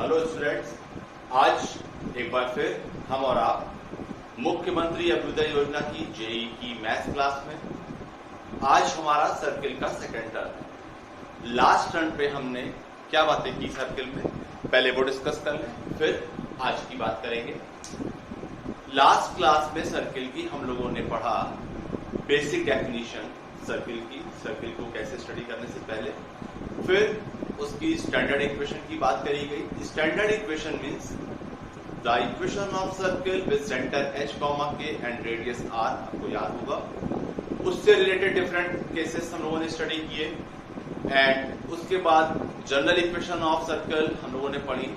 Hello students, आज एक बार फिर हम और आप मुख्यमंत्री अभ्युदय योजना की जेई की मैथ्स क्लास में। आज हमारा सर्किल का सेकंड टर्न है। लास्ट टर्न पे हमने क्या बातें की सर्किल में, पहले वो डिस्कस कर लें, फिर आज की बात करेंगे। लास्ट क्लास में सर्किल की हम लोगों ने पढ़ा बेसिक डेफिनेशन सर्किल की, सर्किल को कैसे स्टडी करने से पहले, फिर उसकी स्टैंडर्ड इक्वेशन की बात करी गई। Standard equation means the equation of circle with centre h, k and radius r, आपको याद होगा। उससे रिलेटेड डिफरेंट केसेस हम लोगों ने स्टडी किए एंड उसके बाद जनरल इक्वेशन ऑफ सर्किल हम लोगों ने पढ़ी,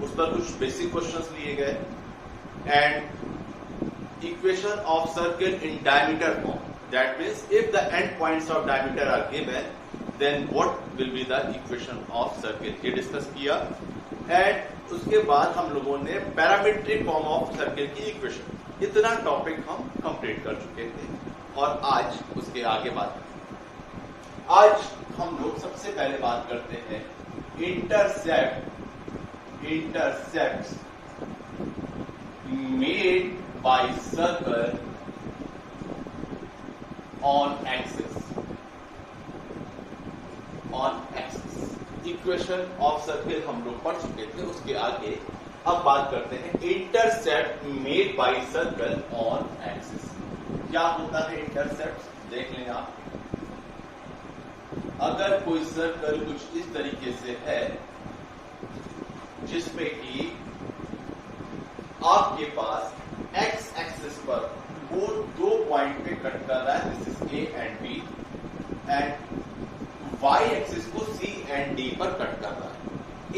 उस पर कुछ बेसिक क्वेश्चंस लिए गए and equation of circle in diameter form, that means if the end points of diameter are given then what will be the equation of circle, ये डिस्कस किया। एंड उसके बाद हम लोगों ने पैरामीट्रिक फॉर्म ऑफ सर्किल की equation, इतना topic हम कंप्लीट कर चुके थे और आज उसके आगे बात करेंगे। आज हम लोग सबसे पहले बात करते हैं intercepts made by circle on axis. Equation of circle हम लोग पढ़ चुके थे, उसके आगे अब बात करते हैं intercept made by circle on axis. क्या होता है इंटरसेप्ट, देख लें आप। अगर कोई सर्कल कुछ इस तरीके से है जिसमें कि आपके पास एक्स एक्सिस पर वो दो पॉइंट पे कट कर रहा है, this is A and B, and y axis को c एंड d पर कट कर रहा है।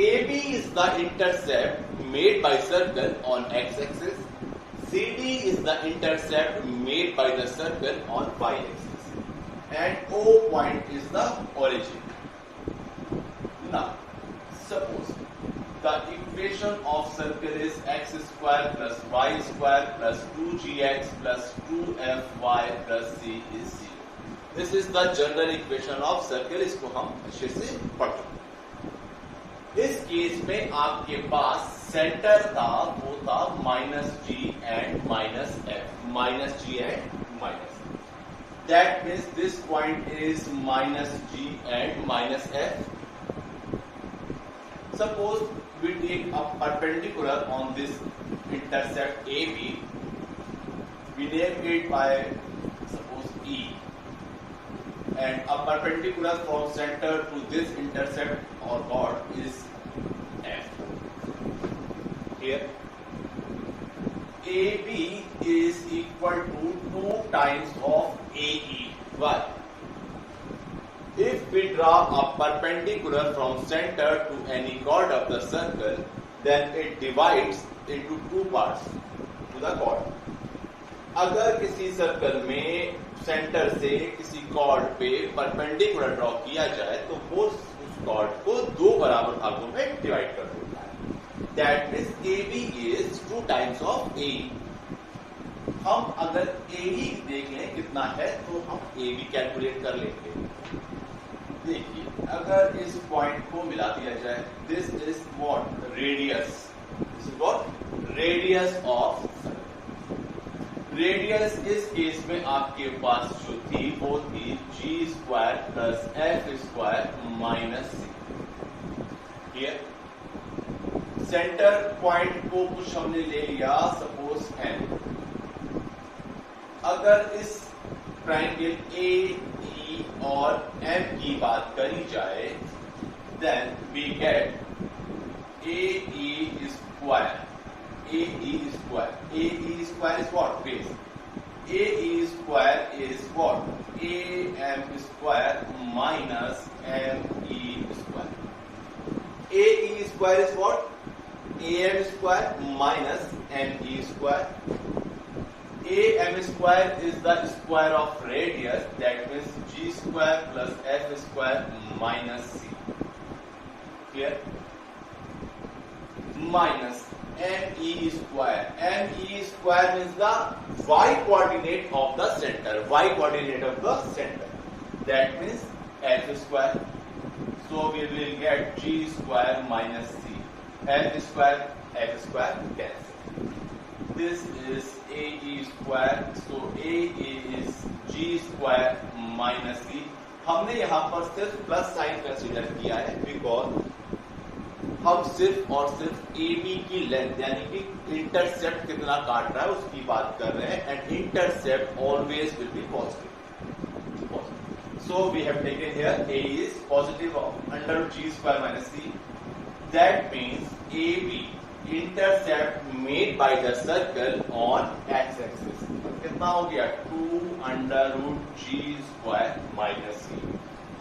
AB is the intercept made by circle on x axis. CD is the intercept made by the circle on y axis. And O point is the origin. Now, suppose the equation of circle is x square plus y square plus 2gx plus 2fy plus c is 0. This is the general equation of circle, इसको हम अच्छे से पढ़ चुके। इस case में आपके पास centre था, वो था -g and -f, -g and -f, that means this point is -g and -f। Suppose we take a perpendicular on this intercept AB, we name it by suppose E, and a perpendicular from center to this intercept or chord is F. Here AB is equal to 2 times of AE. Why? If we draw a perpendicular from center to any chord of the circle, then it divides into two parts to the chord. अगर किसी circle में centre से किसी cord पे perpendicular draw किया जाए तो वो उस कॉर्ड को दो बराबर भागों में डिवाइड कर देता है। That means AB is 2 times of AE। हम अगर AE देख लें कितना है तो हम AB कैलकुलेट कर लेंगे। देखिए, अगर इस पॉइंट को मिला दिया जाए, this is what radius, this is what radius of circle. Radius इस केस में आपके पास जो थी वो थी g square plus f square minus c। Centre point को कुछ हमने ले लिया, सपोज m। अगर इस ट्राइंगल AE और M की बात करी जाए, then we get AE square. AE square. AE square is what? Base. AE square is what? AM square minus ME square. AE square is what? AM square minus ME square. AM square is the square of radius, that means G square plus F square minus C. Clear? Minus ME square. ME square means the y coordinate of the center. Y coordinate of the center. That means F square. So we will get G square minus C. f square cancel. This is ae square, so a is g square minus c. हमने यहां पर सिर्फ plus sign consider किया है because हम सिर्फ और सिर्फ ए बी की लेंथ यानी कि इंटरसेप्ट कितना काट रहा है उसकी बात कर रहे हैं, and intercept always will be positive. So we have taken here a is positive of under root g square minus c. That means AB intercept made by the circle on x-axis कितना हो गया 2 under root g square minus c.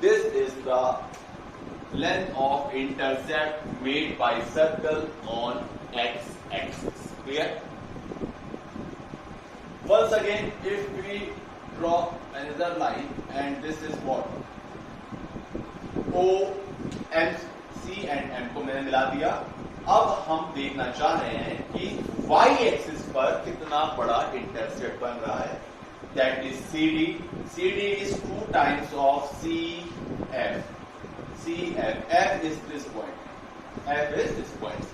This is the length of intercept made by circle on x-axis. Clear? Once again, if we draw another line and this is what O, M, C and M को मैंने मिला दिया. अब हम देखना चाह रहे हैं कि y एक्सिस पर कितना बड़ा इंटरसेप्ट बन रहा है. That is CD. CD is 2 times of CF. F is this point.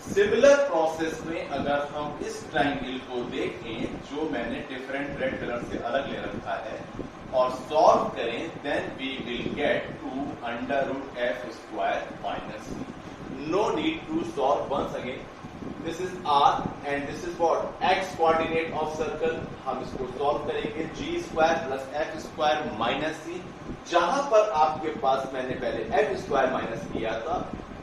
Similar process में अगर हम इस ट्राइंगल को देखें जो मैंने डिफरेंट रेड कलर से अलग ले रखा है और सॉल्व करें, then we will get 2 under root f square minus c. No need to solve once again. This is r and this is what x coordinate of circle. हम इसको solve करेंगे g square plus f square minus c. जहां पर आपके पास मैंने पहले f square minus किया था,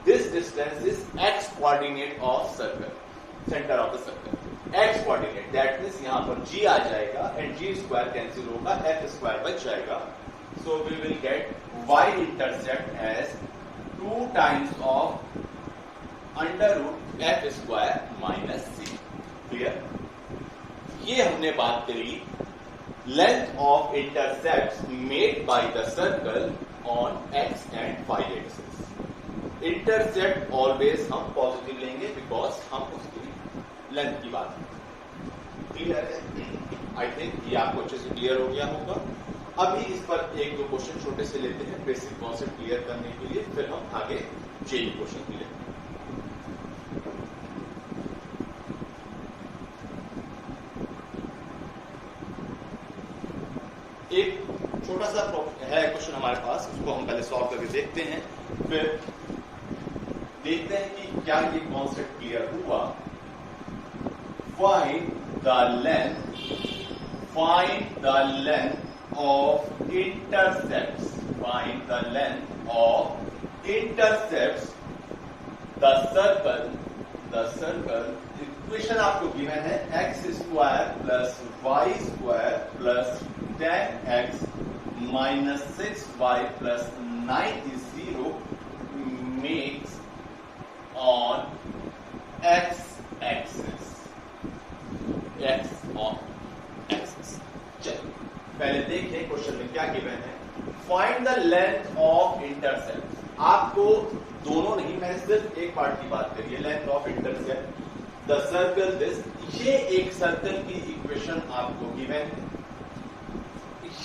this distance is x coordinate of circle, center of the circle. X coordinate, that means यहाँ पर g आ जाएगा and g square cancel होगा, f square बच जाएगा. So we will get y intercept as 2 times of under root f square minus c. Clear? ये हमने बात करी length of intercepts made by the circle on x and y axis. Intercept always हम positive लेंगे because हम उसकी length की बात करें. क्लियर है? आई थिंक ये आपको अच्छे से क्लियर हो गया होगा. अभी इस पर 1-2 क्वेश्चन छोटे से लेते हैं बेसिक कॉन्सेप्ट क्लियर करने के लिए, फिर हम आगे जेई क्वेश्चन की लेते हैं. एक छोटा सा है क्वेश्चन हमारे पास, उसको हम पहले सॉल्व करके देखते हैं, फिर देखते हैं कि क्या ये कॉन्सेप्ट क्लियर हुआ. Find the length of intercepts. Find the length of intercepts the circle. Equation आपको गिवन है x square plus y square plus 10x minus 6y plus 9 is 0 makes on x axis. x on axis. चलिए पहले देखें question में क्या given है. Find the length of intercept. आपको दोनों नहीं, मैंने सिर्फ एक पार्ट की बात करी है. Length of intercept the circle this. ये एक सर्कल की इक्वेशन आपको गिवन है.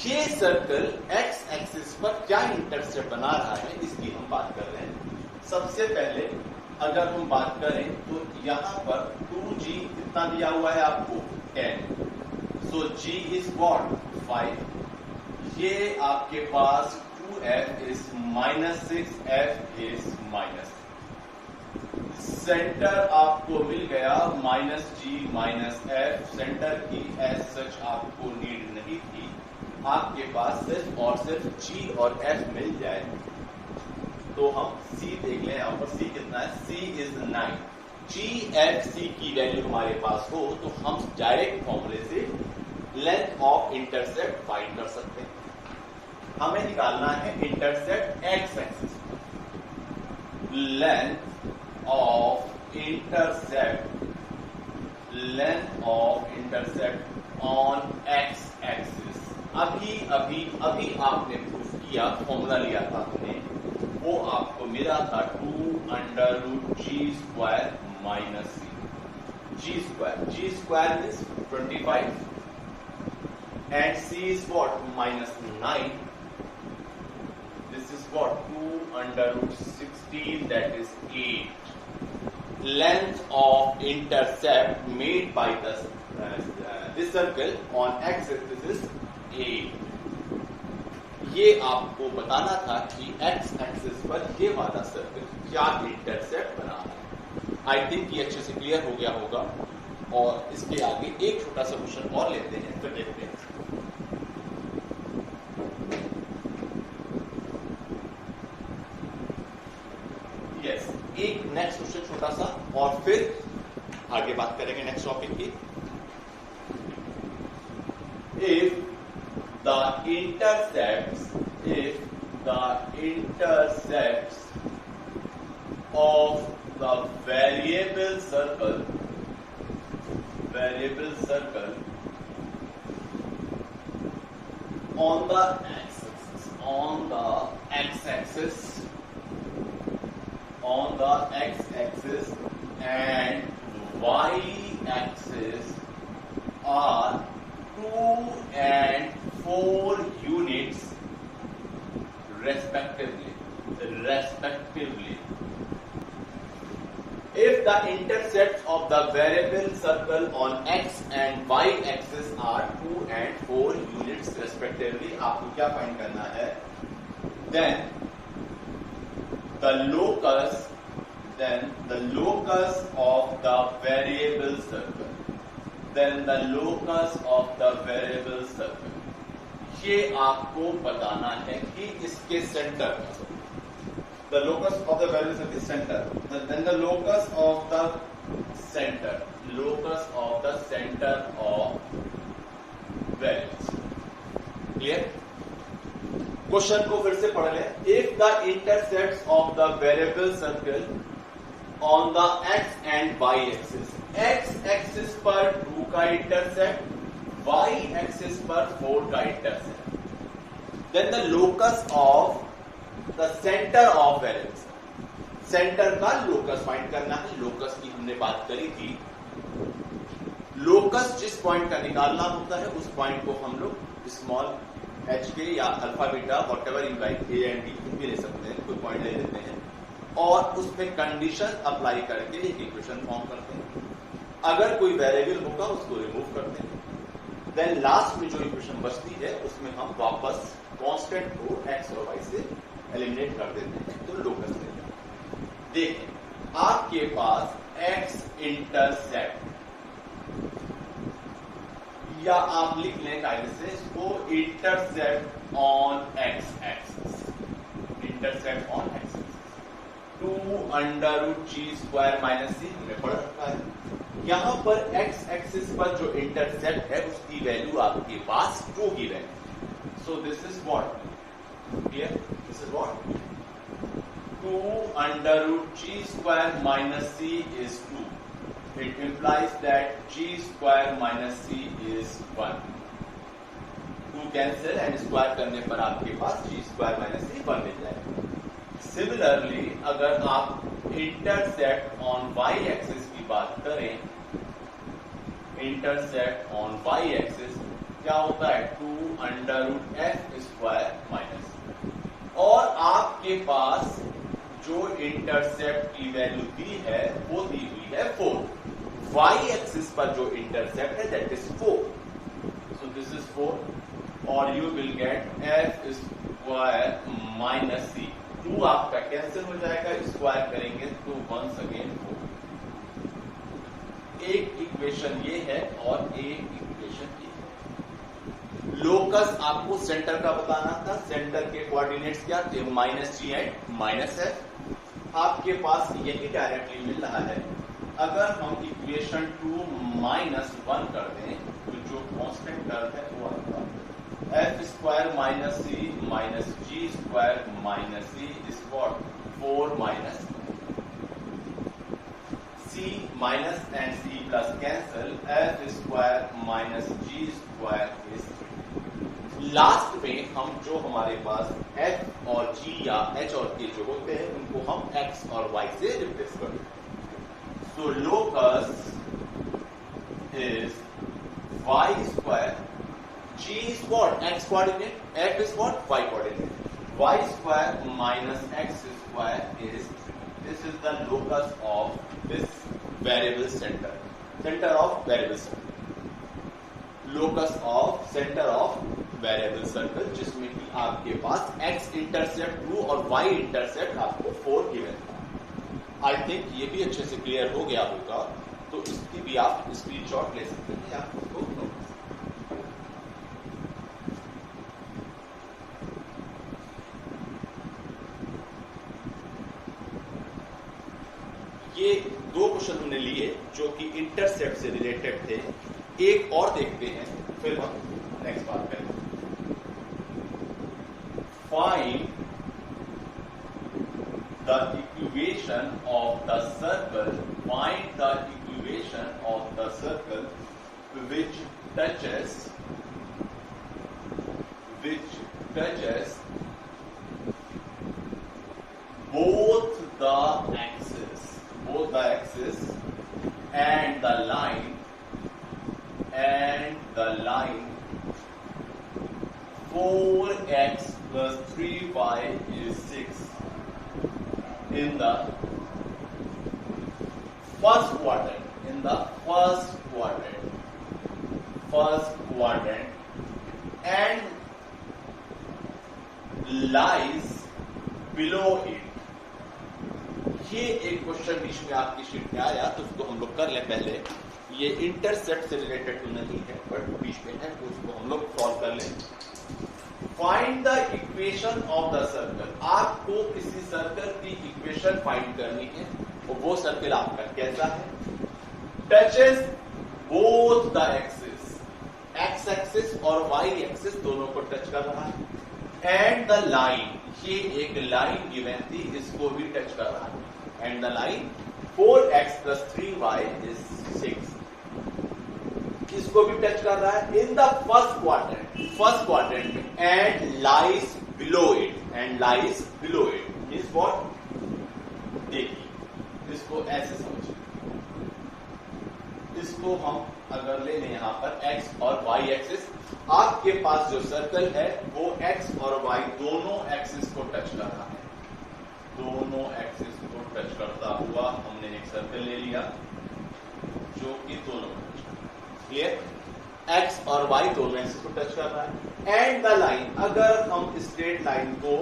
ये सर्कल x एक्सिस पर क्या इंटरसेप्ट बना रहा है इसकी हम बात कर रहे हैं. सबसे पहले अगर हम बात करें तो यहां पर 2g कितना दिया हुआ है आपको 10. सो g इज व्हाट 5. ये आपके पास 2f is -6, f is minus. Centre आपको मिल गया -g -f. सेंटर की एज सच आपको नीड नहीं थी. आपके पास सिर्फ और सिर्फ g और f मिल जाए तो हम c देख लें. यहां पर c कितना है, c is 9. g f c की वैल्यू हमारे पास हो तो हम डायरेक्ट फॉर्मूले से लेंथ ऑफ इंटरसेप्ट फाइंड कर सकते हैं. हमें निकालना है intercept x axis. Length of intercept on x axis. अभी आपने प्रूफ किया, फॉर्मूला लिया था हमने, वो आपको मिला था 2 under root g square minus c. g square is 25 and c is what -9. This is what? 2 under root 16, that is 8. Length of intercept made by this circle on x-axis is 8. ये आपको बताना था कि x एक्सिस पर ये वाला circle क्या intercept बना है। आई थिंक ये अच्छे से क्लियर हो गया होगा, और इसके आगे एक छोटा सा क्वेश्चन और लेते हैं, फिर देखते हैं। यस, एक नेक्स्ट क्वेश्चन छोटा सा, और फिर आगे बात करेंगे नेक्स्ट टॉपिक की। If the intercepts of the variable circle on the x-axis and y-axis are 2 and 4 units respectively. If the intercepts of the variable circle on x and y axis are 2 and 4 units respectively, आपको क्या find करना है? Then the locus of the variable circle, ये आपको बताना है कि इसके centre, the locus of the variable circle is center, then the locus of the center of variables. Clear? Question को फिर से पढ़ लें। If the intercepts of the variable circle on the x and y axis, x axis पर 2 का intercept, y axis पर 4 का intercept, then the locus of the center of variables, centre का लोकस फाइंड करना है। लोकस की हमने बात करी थी। लोकस जिस पॉइंट का निकालना होता है उस पॉइंट को हम लोग स्मॉल h के या alpha beta whatever you like a and d कुछ भी ले सकते हैं, कोई पॉइंट ले लेते हैं और उसमें कंडीशन अप्लाई करके एक इक्वेशन फॉर्म करते हैं। अगर कोई वेरिएबल होगा उसको रिमूव करते हैं, देन लास्ट में जो इक्वेशन बचती है उसमें हम वापस कांस्टेंट को x और y से एलिमिनेट कर देते हैं, तो लोकस लेते हैं। देखें, आपके पास x इंटरसेप्ट, या आप लिख लें कायदे से इसको intercept on x axis, intercept on x axis 2 under root g square minus c हमने पढ़ रखा है। यहां पर x एक्सिस पर जो इंटरसेप्ट है उसकी वैल्यू आपके पास 2 की value, so this is what here, this is what 2 under root g square minus c is 2. It implies that g square minus c is 1. 2 cancel and square करने पर आपके पास g square minus c 1 मिल जाएगा। Similarly, अगर आप intercept on y axis की बात करें, intercept on y axis क्या होता है 2 under root f square minus, और आपके पास जो इंटरसेप्ट की वैल्यू दी है वो दी हुई है 4, y एक्सिस पर जो इंटरसेप्ट है that is 4, so this is 4 और you will get f square minus c, 2 आपका कैंसिल हो जाएगा, स्क्वायर करेंगे तो वंस अगेन 4। एक इक्वेशन ये है और एक इक्वेशन ये है। लोकस आपको सेंटर का बताना था, सेंटर के कोऑर्डिनेट्स क्या थे, minus g and minus f। आपके पास यही डायरेक्टली मिल रहा है। अगर हम इक्वेशन 2 माइनस 1 कर दें तो जो कांस्टेंट टर्म है वो आपका f square minus c minus g square minus c is what 4 minus c minus and c plus cancel, f square minus g square is. Last में हम जो हमारे पास f और g या h और k जो होते हैं उनको हम x और y से रिप्लेस कर देते हैं। So locus is y square, g is what x coordinate, f is what y coordinate, y square minus x square is 3. This is the locus of this variable center. Center of variable circle. Locus of center of variable circle, जिसमें कि आपके पास x intercept 2 और y intercept आपको 4 given था। I think ये भी अच्छे से क्लियर हो गया होगा, तो इसकी भी आप स्क्रीनशॉट ले सकते हैं या उसको नोट कर सकते हैं। ये दो क्वेश्चन हमने लिए जो कि इंटरसेप्ट से रिलेटेड थे। एक और देखते हैं, फिर हम नेक्स्ट बात करेंगे। Find the equation of the circle. Find the equation of the circle which touches both the axis and the line 4x plus 3y is 6 in the first quadrant and lies below it. ये एक question बीच में आपकी sheet में आया, तो उसको हम लोग कर लें पहले। ये इंटरसेप्ट से रिलेटेड तो नहीं है, बट बीच में है, तो उसको हम लोग सॉल्व कर लें। Find the equation of the circle. आपको किसी सर्कल की इक्वेशन फाइंड करनी है, और वो सर्कल आपका कैसा है? Touches both the axis, x axis और वाई एक्सिस दोनों को टच कर रहा है, एंड द लाइन, ये एक लाइन गिवन थी, इसको भी टच कर रहा है, and the line 4x plus 3y is 6, इसको भी टच कर रहा है इन द फर्स्ट क्वाड्रेंट में, and lies below it means what? देखिए, इसको ऐसे समझिए, इसको हम अगर ले लें यहां पर x और y एक्सिस, आपके पास जो सर्कल है वो x और y दोनों एक्सिस को टच कर रहा है। दोनों एक्सिस को टच करता हुआ हमने एक सर्कल ले लिया जो कि दोनों क्लियर, x और y दोनों एक्सिस को टच कर रहा है, एंड द लाइन, अगर हम स्ट्रेट लाइन को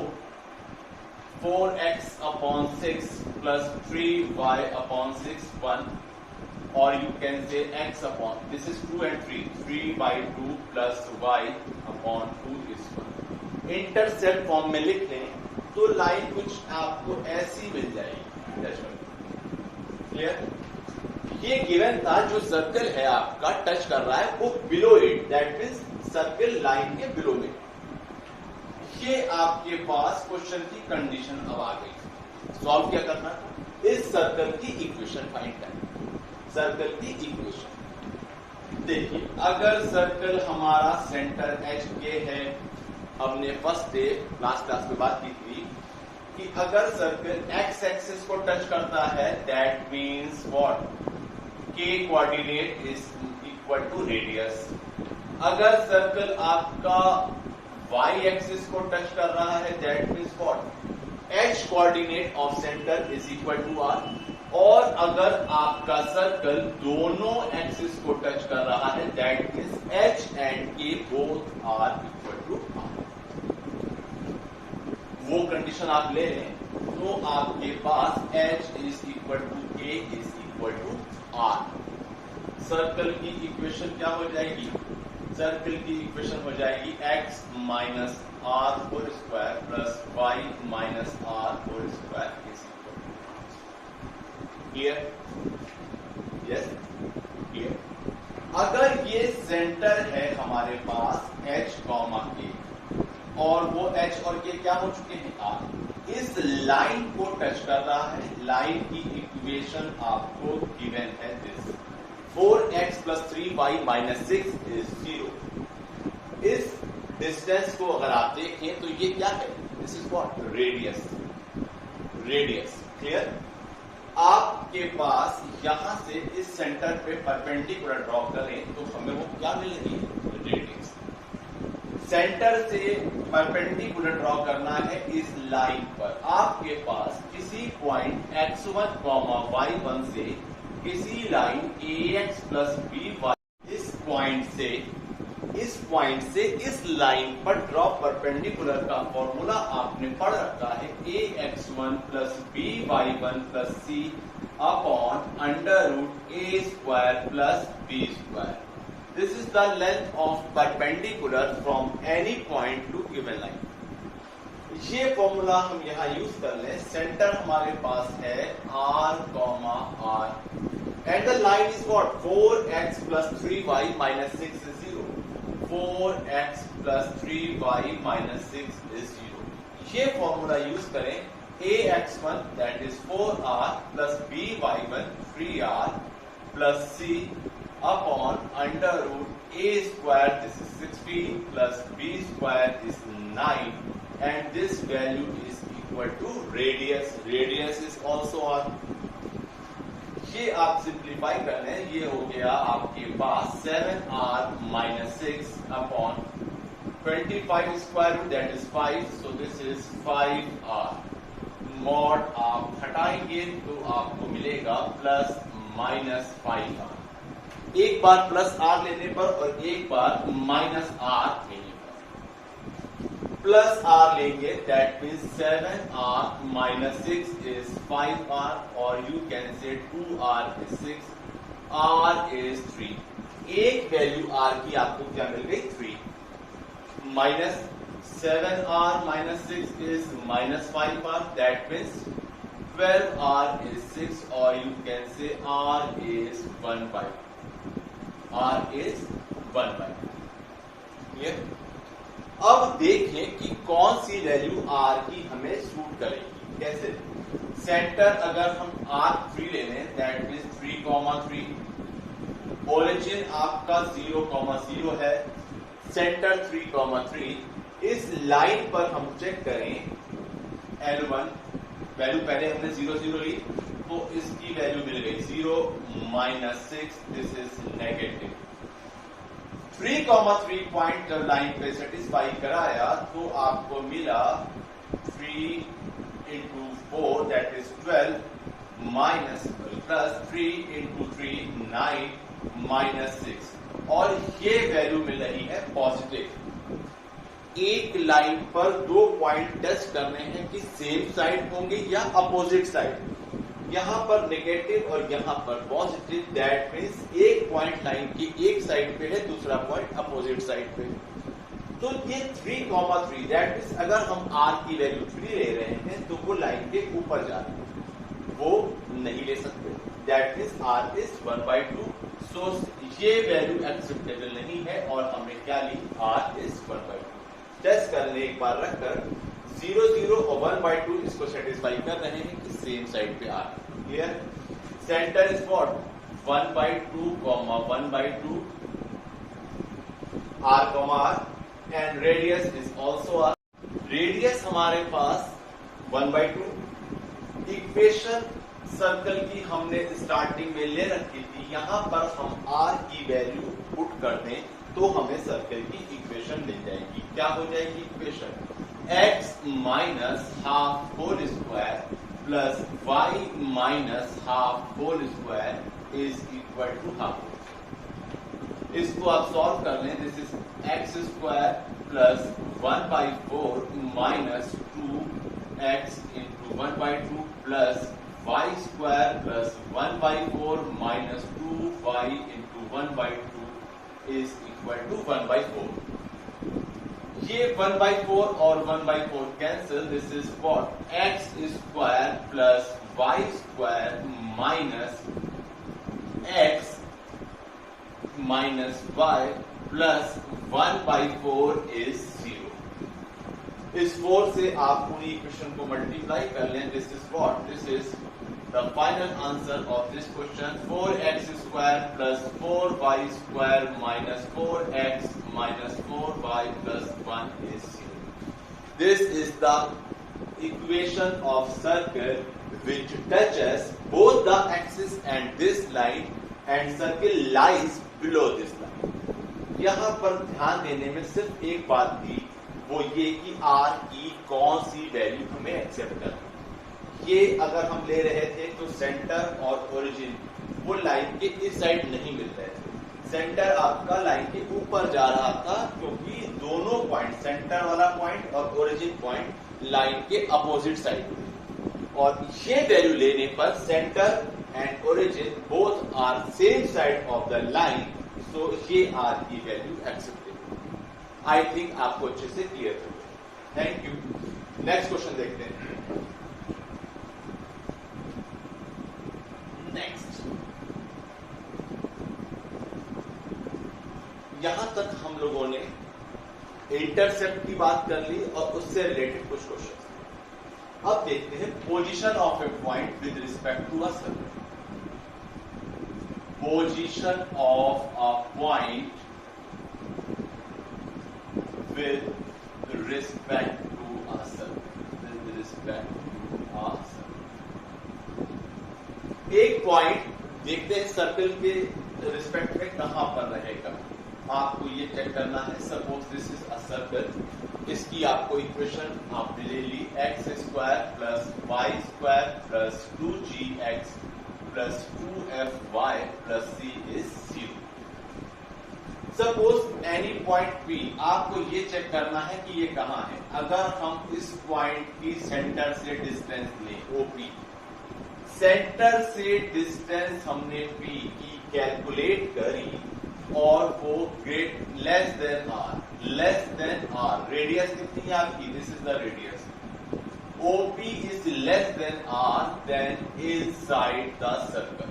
4x/6 plus 3y/6 1, or you can say x upon, this is 2 and 3/2 plus y/2 is 1। Intercept form में लिख लें तो लाइन कुछ आपको ऐसी मिल जाएगी, क्लियर। ये गिवन था, जो सर्कल है आपका टच कर रहा है वो below it, that means circle line के बिलो में। ये आपके पास क्वेश्चन की कंडीशन अब आ गई। सॉल्व क्या करना था? इस सर्कल की इक्वेशन फाइंड करना। सर्कल की इक्वेशन देखिए, अगर सर्कल हमारा सेंटर एच के है, हमने फर्स्ट डे लास्ट क्लास में बात की थी कि अगर सर्कल एक्स एक्सिस को टच करता है, that means what? K coordinate is equal to radius. अगर सर्कल आपका वाई एक्सिस को टच कर रहा है, that means what? H coordinate of centre is equal to R. और अगर आपका सर्कल दोनों एक्सिस को टच कर रहा है, that means H and K both are equal to R. वो कंडीशन आप ले लें तो आपके पास H is equal to K is equal to R. Circle की इक्वेशन क्या हो जाएगी? सर्कल की इक्वेशन हो जाएगी x minus R whole square plus Y minus R whole square is equal to. Clear? Yes, clear. अगर ये सेंटर है हमारे पास h कॉमा के, और वो h और k क्या हो चुके हैं? r, इस लाइन को टच कर रहा है। लाइन की इक्वेशन आपको गिवन है this, 4x plus 3y minus 6 is 0। इस डिस्टेंस को अगर आप देखें तो ये क्या है? This is what? Radius. Clear? आपके पास यहां से इस सेंटर पे परपेंडिकुलर ड्रॉ करें तो हमें वो क्या मिल रही है? रेडियस। सेंटर से परपेंडिकुलर ड्रॉ करना है इस लाइन पर। आपके पास किसी पॉइंट x1, y1 से किसी लाइन ax प्लस by इस पॉइंट से इस लाइन पर ड्रॉ परपेंडिकुलर का फॉर्मूला आपने पढ़ रखा है ax1 plus by1 plus c upon under root a square plus b square. This is the length of perpendicular from any point to given line. ये फॉर्मूला हम यहाँ यूज कर लें। सेंटर हमारे पास है r, r and the line is what? 4x plus 3y minus 6 is 0. 4x plus 3y minus 6 is 0. ये formula use करें ax1 that is 4r plus by1 3r plus c upon under root a square, this is 16 plus b square is 9 and this value is equal to radius is also r। ये आप simplify कर लें, ये हो गया आपके पास 7r minus 6 upon 25 square root that is 5, so this is 5r। Mod आप हटाएंगे तो आपको मिलेगा प्लस माइनस 5r। एक बार प्लस आर लेने पर और एक बार माइनस आर लेने पर। प्लस आर लेंगे that means 7r minus 6 is 5r और यू कैन से 2r इज 6, r इज 3। एक वैल्यू r की आपको क्या मिल गई? 3। Minus 7r minus 6 is minus 5r, that means 12r is 6 or you can say r is 1 by 2. r is 1 by 2. Clear? अब देखें कि कौन सी वैल्यू r की हमें सूट करेगी। कैसे? सेंटर अगर हम r3 ले लें दैट मीन्स 3,3। ओरिजिन आपका 0,0 है, सेंटर 3,3। इस लाइन पर हम चेक करें L1 वैल्यू, पहले हमने 0 0 ली तो इसकी वैल्यू मिल गई 0 minus 6, this is negative. 3,3 point जब लाइन पे सेटिस्फाई कराया तो आपको मिला 3 into 4 that is 12 minus plus 3 into 3 9 minus 6 और ये वैल्यू मिल रही है पॉजिटिव। एक लाइन पर दो पॉइंट टेस्ट करने हैं कि सेम साइड होंगे या अपोजिट साइड। यहां पर नेगेटिव और यहां पर पॉजिटिव, दैट मीन्स एक पॉइंट लाइन की एक साइड पे है, दूसरा पॉइंट अपोजिट साइड पे। तो ये 3,3 दैट मीन्स अगर हम r की वैल्यू 3 ले रहे हैं तो वो लाइन के ऊपर जा रहे हैं, वो नहीं ले सकते, that means r is 1 by 2। सो ये वैल्यू एक्सेप्टेबल नहीं है और हमने क्या ली? r is 1 by 2। टेस्ट कर ले एक बार रखकर 0 0 और 1 by 2 इसको सेटिस्फाई कर रहे हैं कि सेम साइड पे आ रहे हैं। Clear? Centre is what? 1 by 2, 1 by 2 r and radius is also r। Radius हमारे पास 1 by 2। इक्वेशन सर्कल की हमने स्टार्टिंग में ले रखी थी, यहां पर हम r की वैल्यू पुट कर दें तो हमें सर्कल की इक्वेशन मिल जाएगी। क्या हो जाएगी equation? x minus half whole square plus y minus half whole square is equal to half. इसको आप सॉल्व कर लें, this is X square plus 1 by 4 minus 2x into 1 by 2 plus y square plus 1 by 4 minus 2y into 1 by 2 is equal to 1 by 4। ये 1 by 4 और 1 by 4 cancel, this is what? x square plus y square minus x minus y plus 1 by 4 is 0। इस 4 से आप पूरी equation को multiply कर लें, this is what? This is the final answer of this question, 4x square plus 4y square minus 4x minus 4y plus 1 is 0। This is the equation of circle which touches both the axis and this line and circle lies below this line। यहां पर ध्यान देने में सिर्फ एक बात थी, वो ये कि आर की कौन सी वैल्यू हमें एक्सेप्ट करनी। ये अगर हम ले रहे थे तो सेंटर और ओरिजिन वो लाइन के इस साइड नहीं मिल रहे थे, सेंटर आपका लाइन के ऊपर जा रहा था, क्योंकि दोनों पॉइंट, सेंटर वाला पॉइंट और ओरिजिन पॉइंट लाइन के अपोजिट साइड में, और ये वैल्यू लेने पर centre and origin both are same side of the line, so ये आर की वैल्यू एक्सेप्टेबल। आई थिंक आपको अच्छे से क्लियर हो गया। Thank you. नेक्स्ट क्वेश्चन देखते हैं। नेक्स्ट, यहां तक हम लोगों ने इंटरसेप्ट की बात कर ली और उससे रिलेटेड कुछ क्वेश्चन। अब देखते हैं position of a point with respect to a circle. Position of a point with respect to a circle, with respect to a circle. एक पॉइंट देखते हैं सर्कल के रिस्पेक्ट में कहां पर रहेगा। आपको ये चेक करना है। Suppose this is a circle, इसकी आपको इक्वेशन आपने ले ली, x square plus y square plus 2gx plus 2fy plus c is 0। Suppose any point P, आपको ये चेक करना है कि ये कहां है। अगर हम इस पॉइंट की सेंटर से डिस्टेंस लें, OP, सेंटर से डिस्टेंस हमने P की कैलकुलेट करी और वो लेस देन आर, रेडियस कितनी है आपकी, this is the radius, OP is less than R, then inside the circle.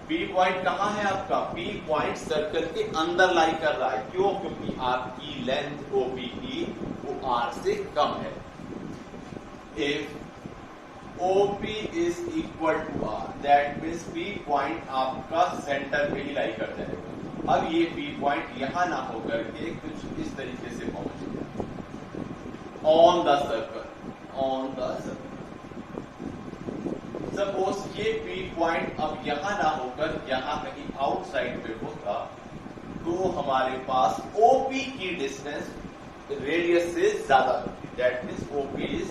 P point कहां है आपका, P पॉइंट सर्कल के अंदर लाई कर रहा है। क्यों? क्योंकि आपकी लेंथ OP की वो R से कम है। If OP is equal to R, that means P point आपका सेंटर पे ही लाई कर जाएगा। अब ये P पॉइंट यहां ना होकर के कुछ इस तरीके से पहुंच गया on the circle, on the circle. Suppose ये P पॉइंट अब यहां ना होकर यहां कहीं आउटसाइड पे होता, तो हमारे पास OP की डिस्टेंस रेडियस से ज्यादा होती। That means OP is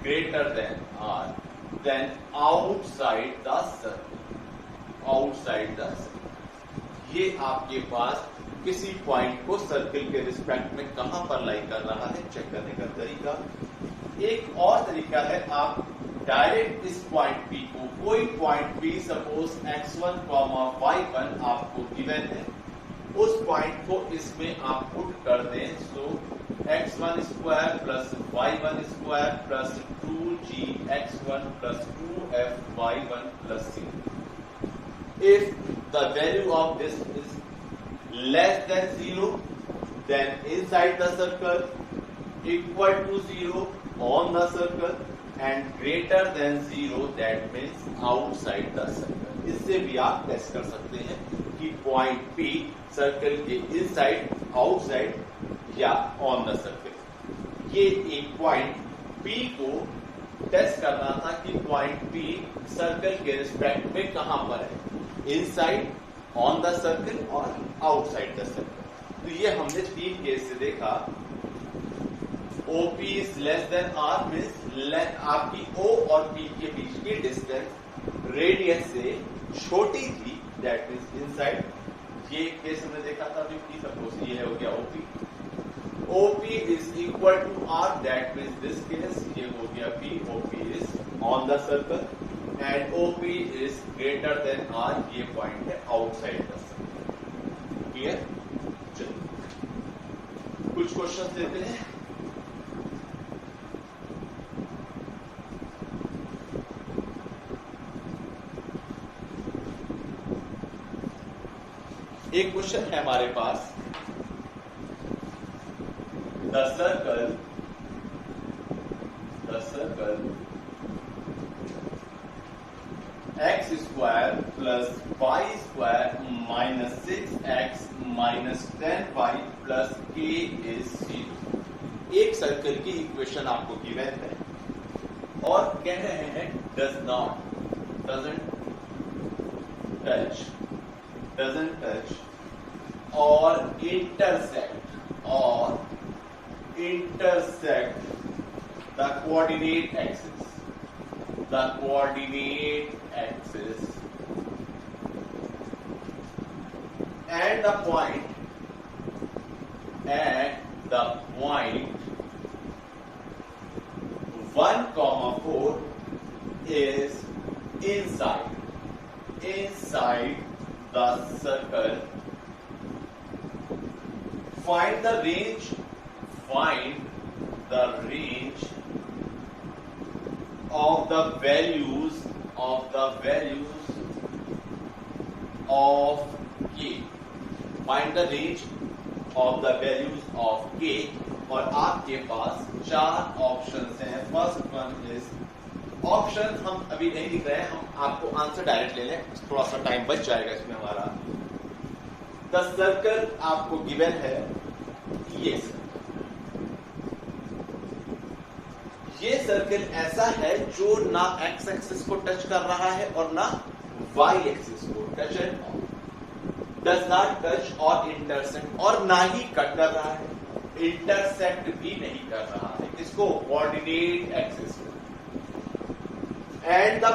greater than R, then outside the circle, outside the circle। ये आपके पास किसी पॉइंट को सर्कल के रिस्पेक्ट में कहां पर लाई कर रहा है चेक करने का तरीका। एक और तरीका है, आप डायरेक्ट इस पॉइंट P को, कोई point P suppose x1, y1 आपको गिवन है, उस पॉइंट को इसमें आप पुट कर दें। सो x1 square plus y1 square plus 2gx1 plus 2fy1 plus c। If the value of this is less than 0, then inside the circle, equal to 0 on the circle, and greater than 0, that means outside the circle। इससे भी आप test कर सकते हैं कि point P circle के inside, outside या on the circle. ये एक पॉइंट P को टेस्ट करना था कि पॉइंट P सर्कल के रिस्पेक्ट में कहां पर है, इनसाइड, ऑन द सर्कल और आउटसाइड द सर्कल। तो ये हमने 3 केस से देखा। OP is less than R means आपकी O और P के बीच की डिस्टेंस रेडियस से छोटी थी, दैट मीन्स इनसाइड। ये केस हमने देखा था अभी P, सपोज ये हो गया OP। OP is equal to R, that means this case ये हो गया P, OP is on the circle and OP is greater than R, ये पॉइंट है outside the circle। क्लियर? चलिए कुछ क्वेश्चन देते हैं। एक क्वेश्चन है हमारे पास, the circle x square plus y square minus 6x minus 10y plus k is 0। एक सर्कल की इक्वेशन आपको गिवन है और कह रहे हैं doesn't touch or intersect the coordinate axis and the point 1,4 is inside the circle. Find the range of the values of k. Find the range of the values of k. और आपके पास 4 options हैं. First one is option हम अभी नहीं लिख रहे हैं, हम आपको आंसर डायरेक्ट ले लें, थोड़ा सा टाइम बच जाएगा इसमें हमारा. द सर्कल आपको गिवन है ये सर्कल ऐसा है जो ना एक्स एक्सिस को टच कर रहा है और ना वाई एक्सिस को. Touch and does not touch और इंटरसेक्ट, और ना ही कट कर रहा है, इंटरसेक्ट भी नहीं कर रहा है. इसको कोऑर्डिनेट एक्सिस को. And the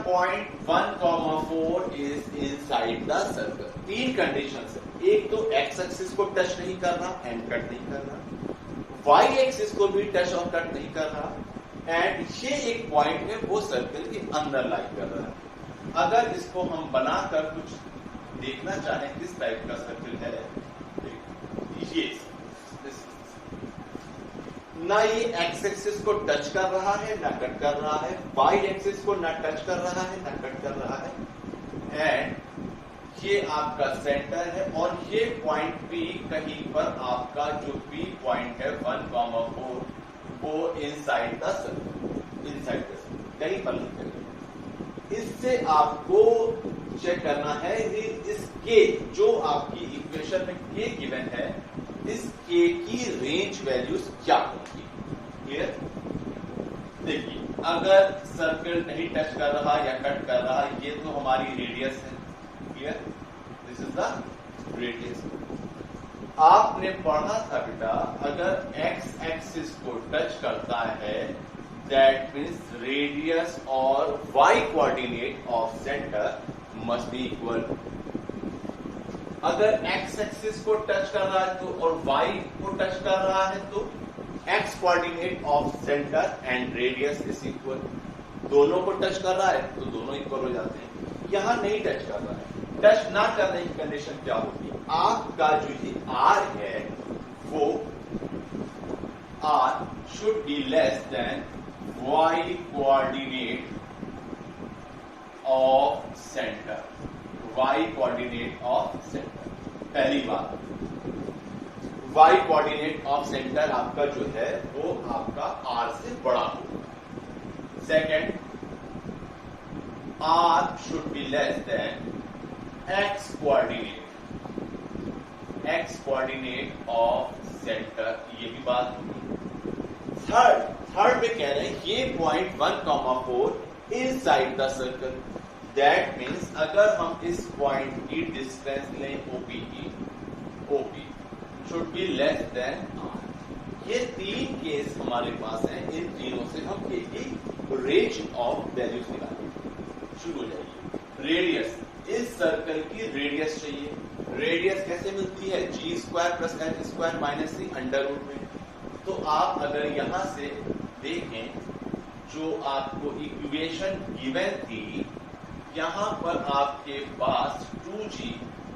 point 1,4 is inside the circle. 3 condition है. एक तो एक्स एक्सिस को टच नहीं कर रहा एंड कट नहीं कर रहा, वाई एक्सिस को भी टच और कट नहीं कर रहा, एंड ये एक पॉइंट है वो सर्कल के अंदर लाई कर रहा है. अगर इसको हम बनाकर कुछ देखना चाहें किस टाइप का सर्कल है, ये ना ये एक्स एक्सिस को टच कर रहा है ना कट कर रहा है, वाई एक्सिस को ना टच कर रहा है ना कट कर रहा है, एंड ये आपका सेंटर है. और ये पॉइंट पी कहीं पर आपका जो पी पॉइंट है 1,4 वो इनसाइड द सर्कल कहीं पर लिख करें. इससे आपको चेक करना है कि इस के जो आपकी इक्वेशन में के गिवन है, इस के की रेंज वैल्यूज क्या होंगी. क्लियर? देखिए, अगर सर्कल नहीं टच कर रहा या कट कर रहा, ये तो हमारी रेडियस है. Clear? This is the radius. आपने पढ़ा था बेटा, अगर एक्स एक्सिस को टच करता है दैट मीन्स रेडियस और Y coordinate of centre must be equal. अगर एक्स एक्सिस को टच कर रहा है तो और वाई को टच कर रहा है तो x coordinate of centre and radius is equal. दोनों को टच कर रहा है तो दोनों इक्वल हो जाते हैं. यहां नहीं टच कर रहा है. टच ना करने की कंडीशन क्या होगी, आपका जो ये आर है वो R should be less than Y coordinate of centre. Y coordinate of centre. पहली बात, वाई कोऑर्डिनेट ऑफ सेंटर आपका जो है वो आपका आर से बड़ा होगा. Second, R should be less than X coordinate of centre. ये भी बात होगी. थर्ड में कह रहे हैं ये point 1,4 inside the circle. That means अगर हम इस पॉइंट की डिस्टेंस लें OP should be less than R. ये 3 केस हमारे पास हैं. इन तीनों से हम के की रेंज ऑफ वैल्यूज निकालेंगे. शुरू हो जाएगी. रेडियस, इस सर्कल की रेडियस चाहिए. रेडियस कैसे मिलती है? g² + h² - c under root में. तो आप अगर यहां से देखें जो आपको इक्वेशन गिवन थी, यहां पर आपके पास 2g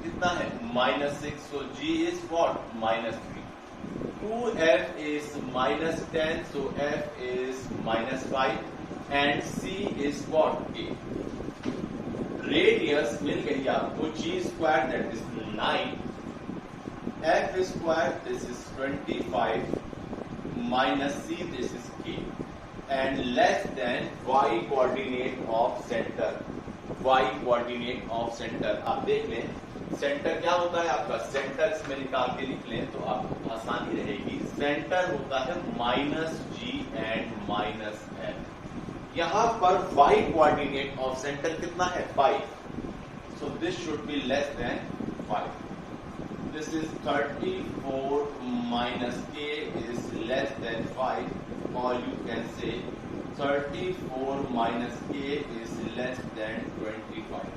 कितना है? -6. so g is what? -3. 2f is -10, so f is -5, and c is what? 8. Radius मिल गई आपको g² that is 9, f² this is 25 minus c this is k, and less than y coordinate of center. y coordinate of center आप देख लें. Centre क्या होता है आपका? Centre इसमें निकाल के लिख लें तो आपको आसानी रहेगी. सेंटर होता है -g and -f. यहां पर y कोऑर्डिनेट ऑफ सेंटर कितना है? 5. So this should be less then 5. this is 34 minus k is less than 5, or you can say 34 minus k is less than 25.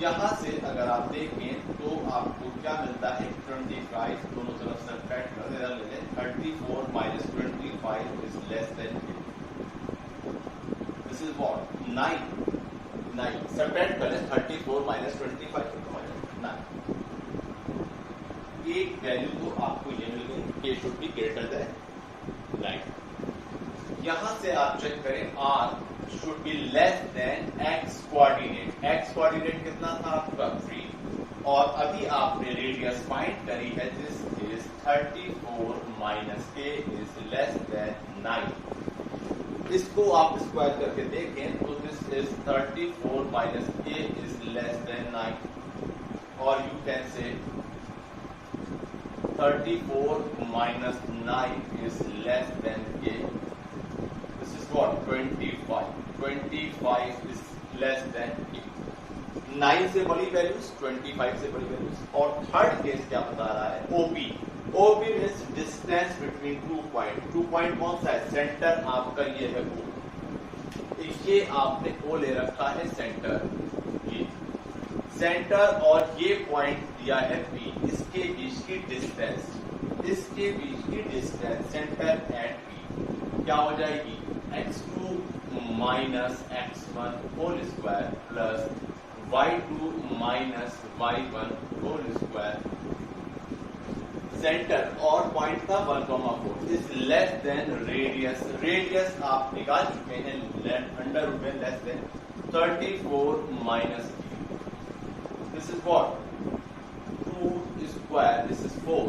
यहां से अगर आप देखें तो आपको क्या मिलता है, 25 दोनों तरफ सब्ट्रैक्ट कर दें, 34 minus 25 is less than 8. This is what? 9. Subtract करें 34 minus 25 तो 9. एक वैल्यू तो आपको ये मिल गई, k should be greater than 9. यहां से आप चेक करें r should be less than x coordinate. x coordinate कितना था आपका 3, और अभी आपने रेडियस फाइंड करी है, this is 34 minus k is less than 9. इसको आप स्क्वायर करके देखें तो this is 34 minus k is less than 9, or you can say 34 minus 9 is less than k. This is what? 25. 25 is less than 8. 9 से बड़ी values, 25 से बड़ी values. और थर्ड केस क्या बता रहा है? OP. OP means distance between 2 point. 2 point कौन सा है? सेंटर आपका ये है O. ये आपने O ले रखा है सेंटर, ये सेंटर, और ये पॉइंट दिया है P. इसके बीच की डिस्टेंस, सेंटर एंड P क्या हो जाएगी? x2 minus x1 whole square plus y2 minus y1 whole square. Centre और पॉइंट का 1,4 is less than radius. Radius आप निकाल चुके हैं, अंडर रूट में less than 34 minus 3. This is what? 2 square, this is 4.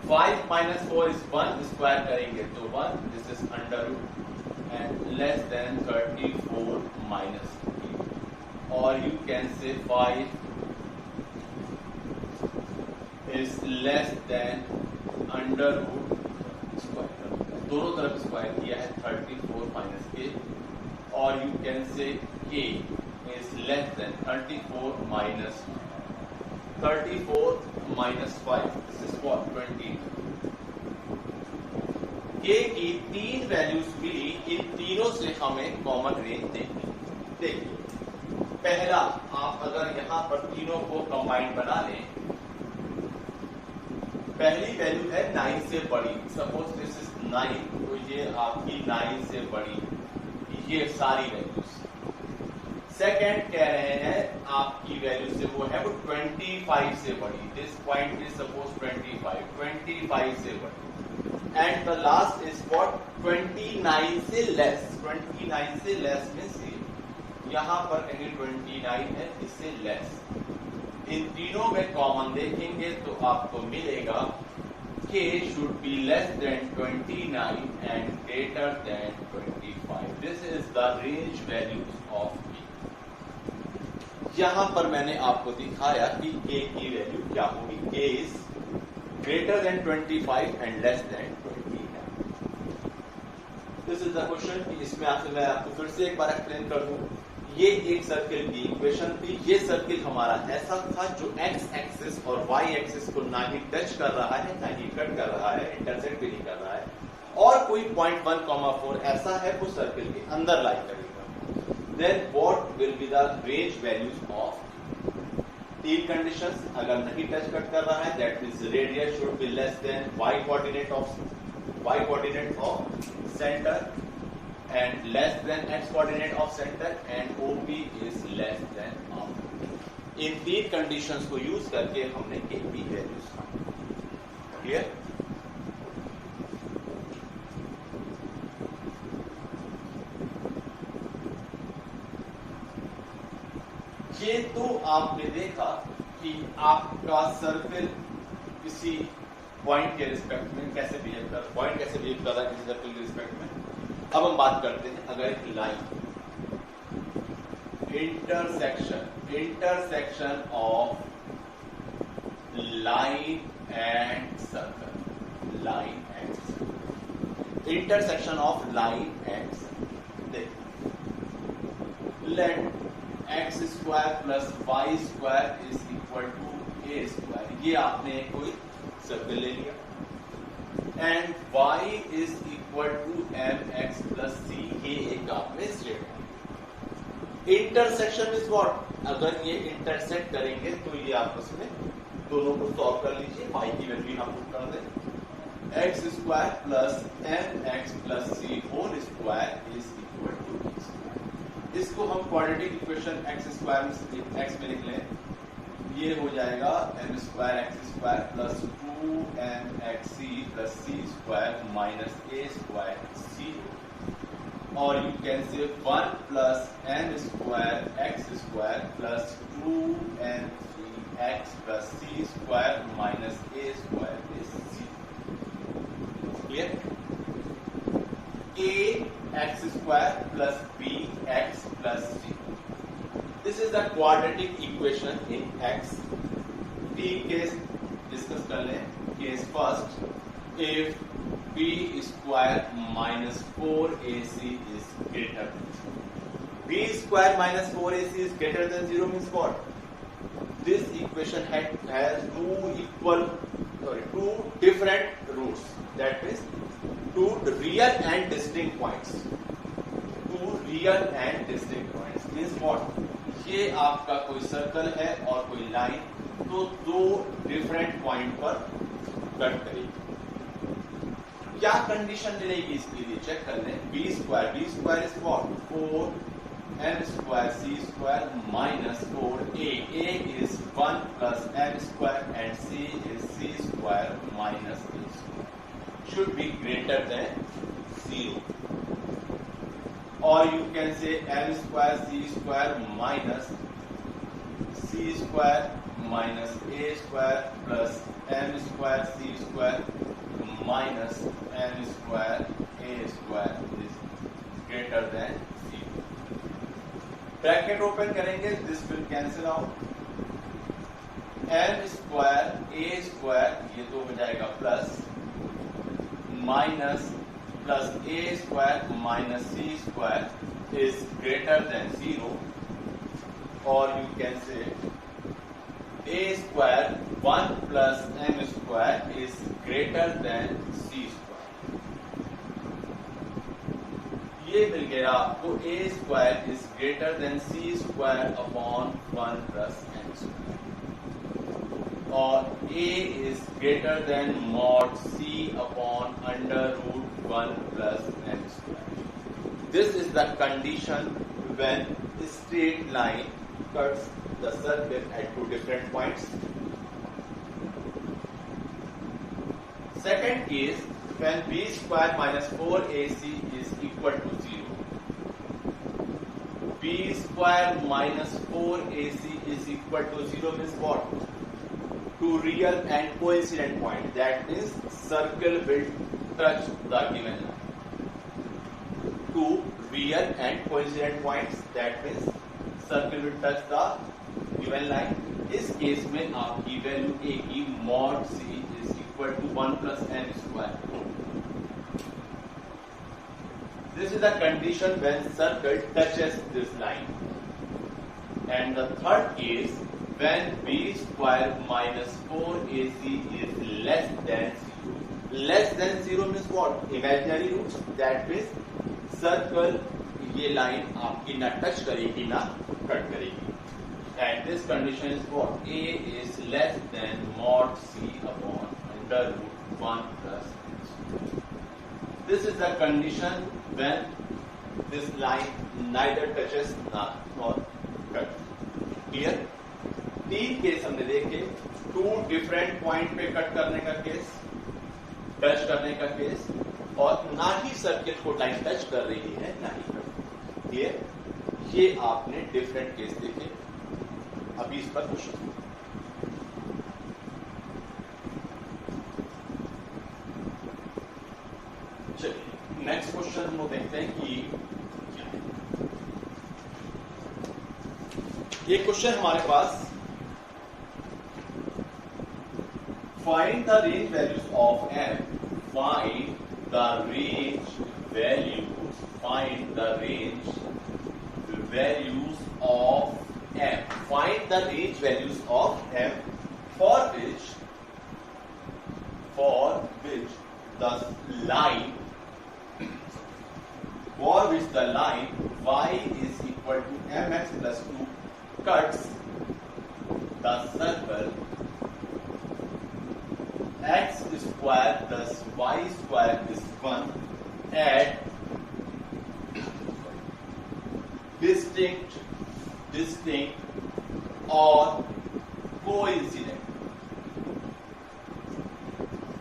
5 minus 4 is 1, square करेंगे तो 1, this is under root and less than 34 minus 3, or you can say 5 is less than under root square. दोनों तरफ square किया है 34 minus k, or you can say k is less than 34 minus 5. This is what? 20. k की 3 values मिली, इन तीनों से हमें common range देखिए. पहला, आप अगर यहां पर तीनों को कंबाइन बना लें, पहली वैल्यू है 9 से बड़ी. सपोज दिस इज 9, तो ये आपकी 9 से बड़ी, ये सारी वैल्यूज. सेकेंड कह रहे हैं आपकी वैल्यू से वो है वो 25 से बड़ी. दिस पॉइंट इज सपोज 25 से बड़ी. And the last is what? 29 से लेस. 29 से लेस मीन्स यहां पर कहीं 29 है, इससे लेस. इन तीनों में कॉमन देखेंगे तो आपको मिलेगा k should be less than 29 and greater than 25. This is the range values of k. यहां पर मैंने आपको दिखाया कि k की वैल्यू क्या होगी. k is greater than 25 and less than 29. This is the question. कि इसमें आपसे मैं आपको फिर से एक बार एक्सप्लेन कर दूं. ये एक सर्किल की इक्वेशन थी. ये सर्किल हमारा ऐसा था जो x एक्सिस और y एक्सिस को ना ही टच कर रहा है, ना ही कट कर रहा है, इंटरसेक्ट भी नहीं कर रहा है, और कोई पॉइंट 1,4 ऐसा है वो सर्किल के अंदर लाई करेगा. Then what will be the range values of 3 conditions. अगर नहीं टच कट कर रहा है, that means radius should be less than y coordinate of centre and less than x coordinate of center, and OP is less than R. In 3 conditions को use करके हमने k की values find. Clear? ये तो आपने देखा कि आपका सर्किल किसी पॉइंट के रिस्पेक्ट में कैसे बिहेव कर रहा है किसी सर्किल के रिस्पेक्ट में. अब हम बात करते हैं अगर एक line intersection of line and circle. Intersection of line and circle. देखिए, let x² + y² equal to a square, ये आपने कोई सर्कल ले लिया, and y is equal to m x plus c, ये एक आपने स्ट्रेट। इंटरसेक्शन इज व्हाट, अगर ये इंटरसेक्ट करेंगे तो ये आपस में दोनों को सॉल्व कर लीजिए, y की वैल्यू यहां पुट कर दें, x square plus m x plus c whole square is equal to b square. इसको हम quadratic equation x square x में लिख लें, ये हो जाएगा m square x square plus 2mxc plus c square minus ए स्क्वायर सी, और you can say 1 plus M square x square plus 2mx plus c square minus A square is c. Clear? a x square plus B x plus C, this is the quadratic equation in x। तीन case discuss कर लें। Case first, if b square minus 4ac is greater, b square minus 4ac is greater than 0 means what? This equation has two different roots, that means two real and distinct points. Two real and distinct points means what? ये आपका कोई circle है और कोई line, तो दो different point पर cut करेगी। क्या कंडीशन मिलेगी इसके लिए चेक कर लें। B square is what? 4 M square C square minus 4 A is 1 plus M square and C is C square minus A square, should be greater than 0, और you can say m square c square minus c square minus a square plus m square c square minus m square a square is greater than 0. Bracket open करेंगे, this will cancel out, m square a square ये तो हो जाएगा plus minus plus a square minus c square is greater than 0, or you can say a square 1 plus m square is greater than c square। ये मिल गया आपको, a square is greater than c square upon 1 plus m square, और a is greater than mod c upon under root 1 plus m square. This is the condition when a straight line cuts the circle at two different points. Second case, when b square minus 4ac is equal to 0. b square minus 4ac is equal to 0 means what? Two real and coincident points. That means circle will touch the given line. Two real and coincident points, that means circle will touch the given line. इस case में आपकी value a की mod c is equal to 1 plus m square. This is the condition when circle touches this line. And the third case, when b square minus 4ac is less than 0. Less than 0 means what? Imaginary roots. That means circle ये line आपकी ना touch करेगी ना cut करेगी, and this condition is what? a is less than mod c upon under root 1 plus m. This is the condition when this line neither touches nor cut. Clear? तीन case हमने देखे, to different point पे cut करने का case, touch करने का case, और ना ही सर्किल को लाइन टच कर रही है ना ही कट। क्लियर? ये आपने डिफरेंट केस देखे। अभी इस पर क्वेश्चन, चलिए नेक्स्ट क्वेश्चन हम देखते हैं कि क्या है। ये क्वेश्चन हमारे पास, find the range values of m, find the range values of m. Find the range values of m for which the line y is equal to mx plus 2 cuts the circle x square plus y square is 1 at distinct or coincident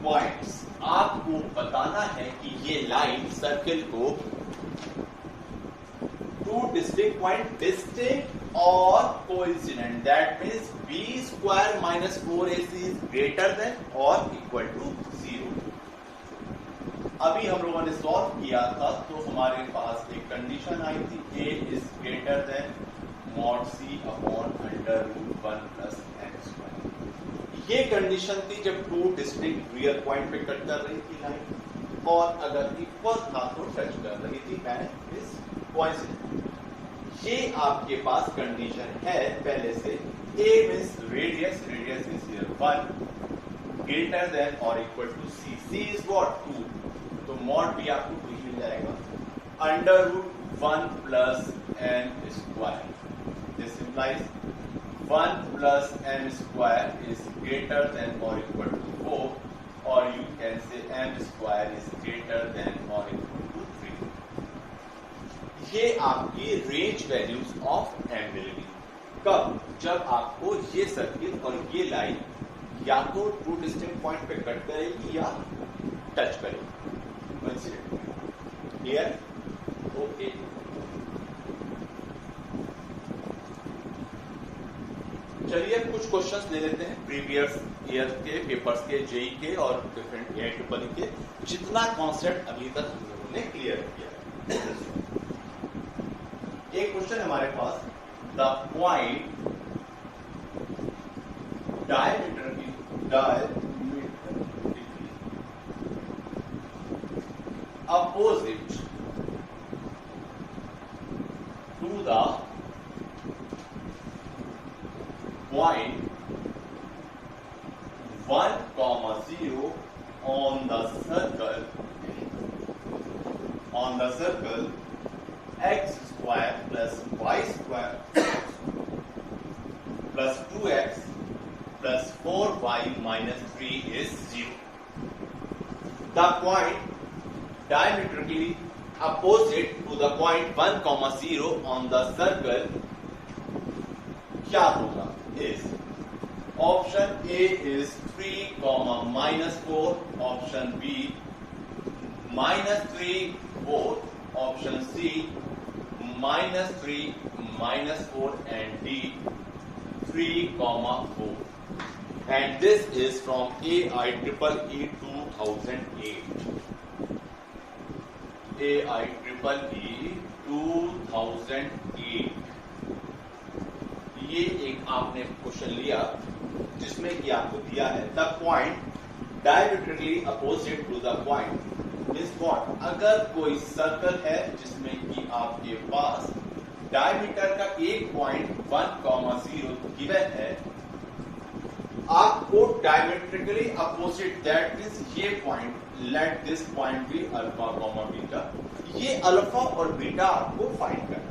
points. आपको बताना है कि ये line circle को two distinct point distinct और coincident, that means B square minus 4ac is greater than और equal to 0। अभी हम लोगों ने सॉल्व किया था तो हमारे पास एक कंडीशन आई थी a is greater than mod c upon under root 1 plus n square. ये कंडीशन थी जब टू डिस्टिंक्ट रियल पॉइंट पे कट कर रही थी लाइन, और अगर इक्वल था तो टच कर रही थी एंड इज कोइंसिडेंट। ये आपके पास कंडीशन है पहले से। a means radius is here 1 greater than और equal to c is what 2, तो मॉड भी आपको 2 ही मिल जाएगा under root 1 plus n square. This implies 1 plus m square is greater than or equal to 4, or you can say m square is greater than or equal to 3. ये आपकी range values of m मिलेगी कब? जब आपको ये circle और ये line या तो टू डिस्टिंक्ट पॉइंट पे कट करेगी या टच करेगी। क्लियर? ओके। चलिए कुछ क्वेश्चंस ले लेते हैं प्रीवियस ईयर के पेपर्स के, जेई के और डिफरेंट एआईट्रिपल के, जितना कॉन्सेप्ट अभी तक हम लोगों ने क्लियर किया। एक क्वेश्चन हमारे पास, the point diametrically opposite to the point 1, 0 on the circle x square plus y square plus 2x plus 4y minus 3 is 0. The point diametrically opposite to the point 1, 0 on the circle क्या होगा? is option A is 3, -4, option B -3, 4, option C -3, -4 and D 3, 4. And this is from AIEEE 2008. AIEEE 2008 ये एक आपने question लिया जिसमें कि आपको दिया है the point diametrically opposite to the point means what? अगर कोई सर्कल है जिसमें कि आपके पास डायमीटर का एक पॉइंट 1, 0 गिवन है, आपको डायमीट्रिकली अपोजिट, दैट मींस ये point, let this point be alpha, beta, ये अल्फा और बीटा आपको फाइंड करना।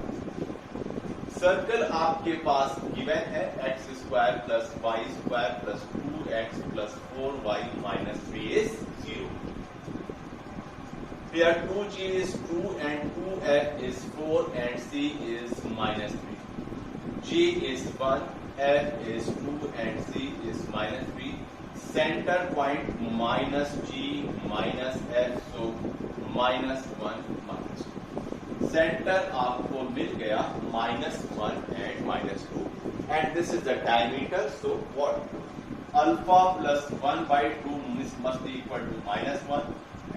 सर्कल आपके पास गिवन है x square plus y square plus 2x plus 4y minus 3 is 0. Here 2g is 2 and 2f is 4 and c is minus 3. g is 1, f is 2 and c is minus 3. Center point minus g minus f, so minus 1 minus 2. Centre आपको मिल गया -1 and -2 and this is the diameter, so what? Alpha plus 1/2 must be equal to -1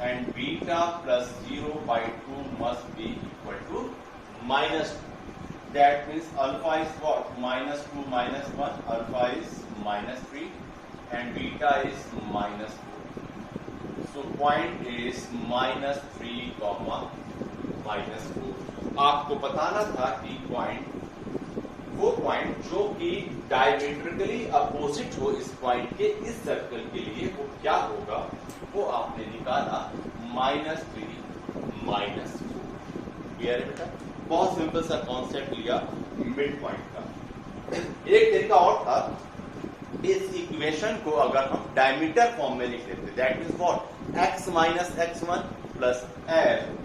and beta plus 0/2 must be equal to -2. That means alpha is what? -2 -1, alpha is -3 and beta is -4. So point is -3, -4. आपको बताना था कि point वो point जो कि diametrically opposite हो इस point के, इस सर्कल के लिए वो क्या होगा, वो आपने निकाला -3 -4। क्लियर है बेटा? बहुत सिंपल सा कॉन्सेप्ट लिया मिड पॉइंट का। एक तरीका और था, इस इक्वेशन को अगर हम डायमीटर फॉर्म में लिख लेते, that means what, x minus x1 plus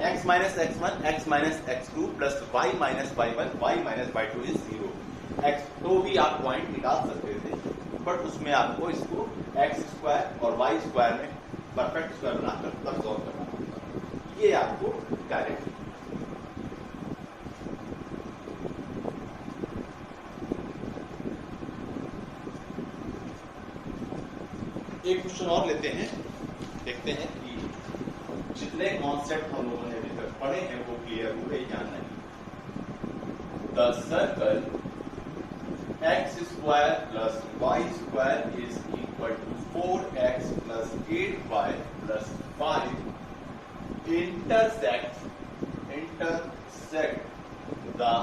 x minus x1 x minus x2 plus y minus y1 y minus y2 is 0। x तो भी आप पॉइंट निकाल सकते थे, बट उसमें आपको इसको x स्क्वायर और y स्क्वायर में परफेक्ट स्क्वायर बनाकर तब सॉल्व करना होगा। ये आपको डायरेक्ट। एक क्वेश्चन और लेते हैं, देखते हैं कि जितने कॉन्सेप्ट हम लोगों ने अभी तक पढ़े हैं वो क्लियर हुए या नहीं। The circle x square plus y square is equal to 4x plus 8y plus 5 intersect the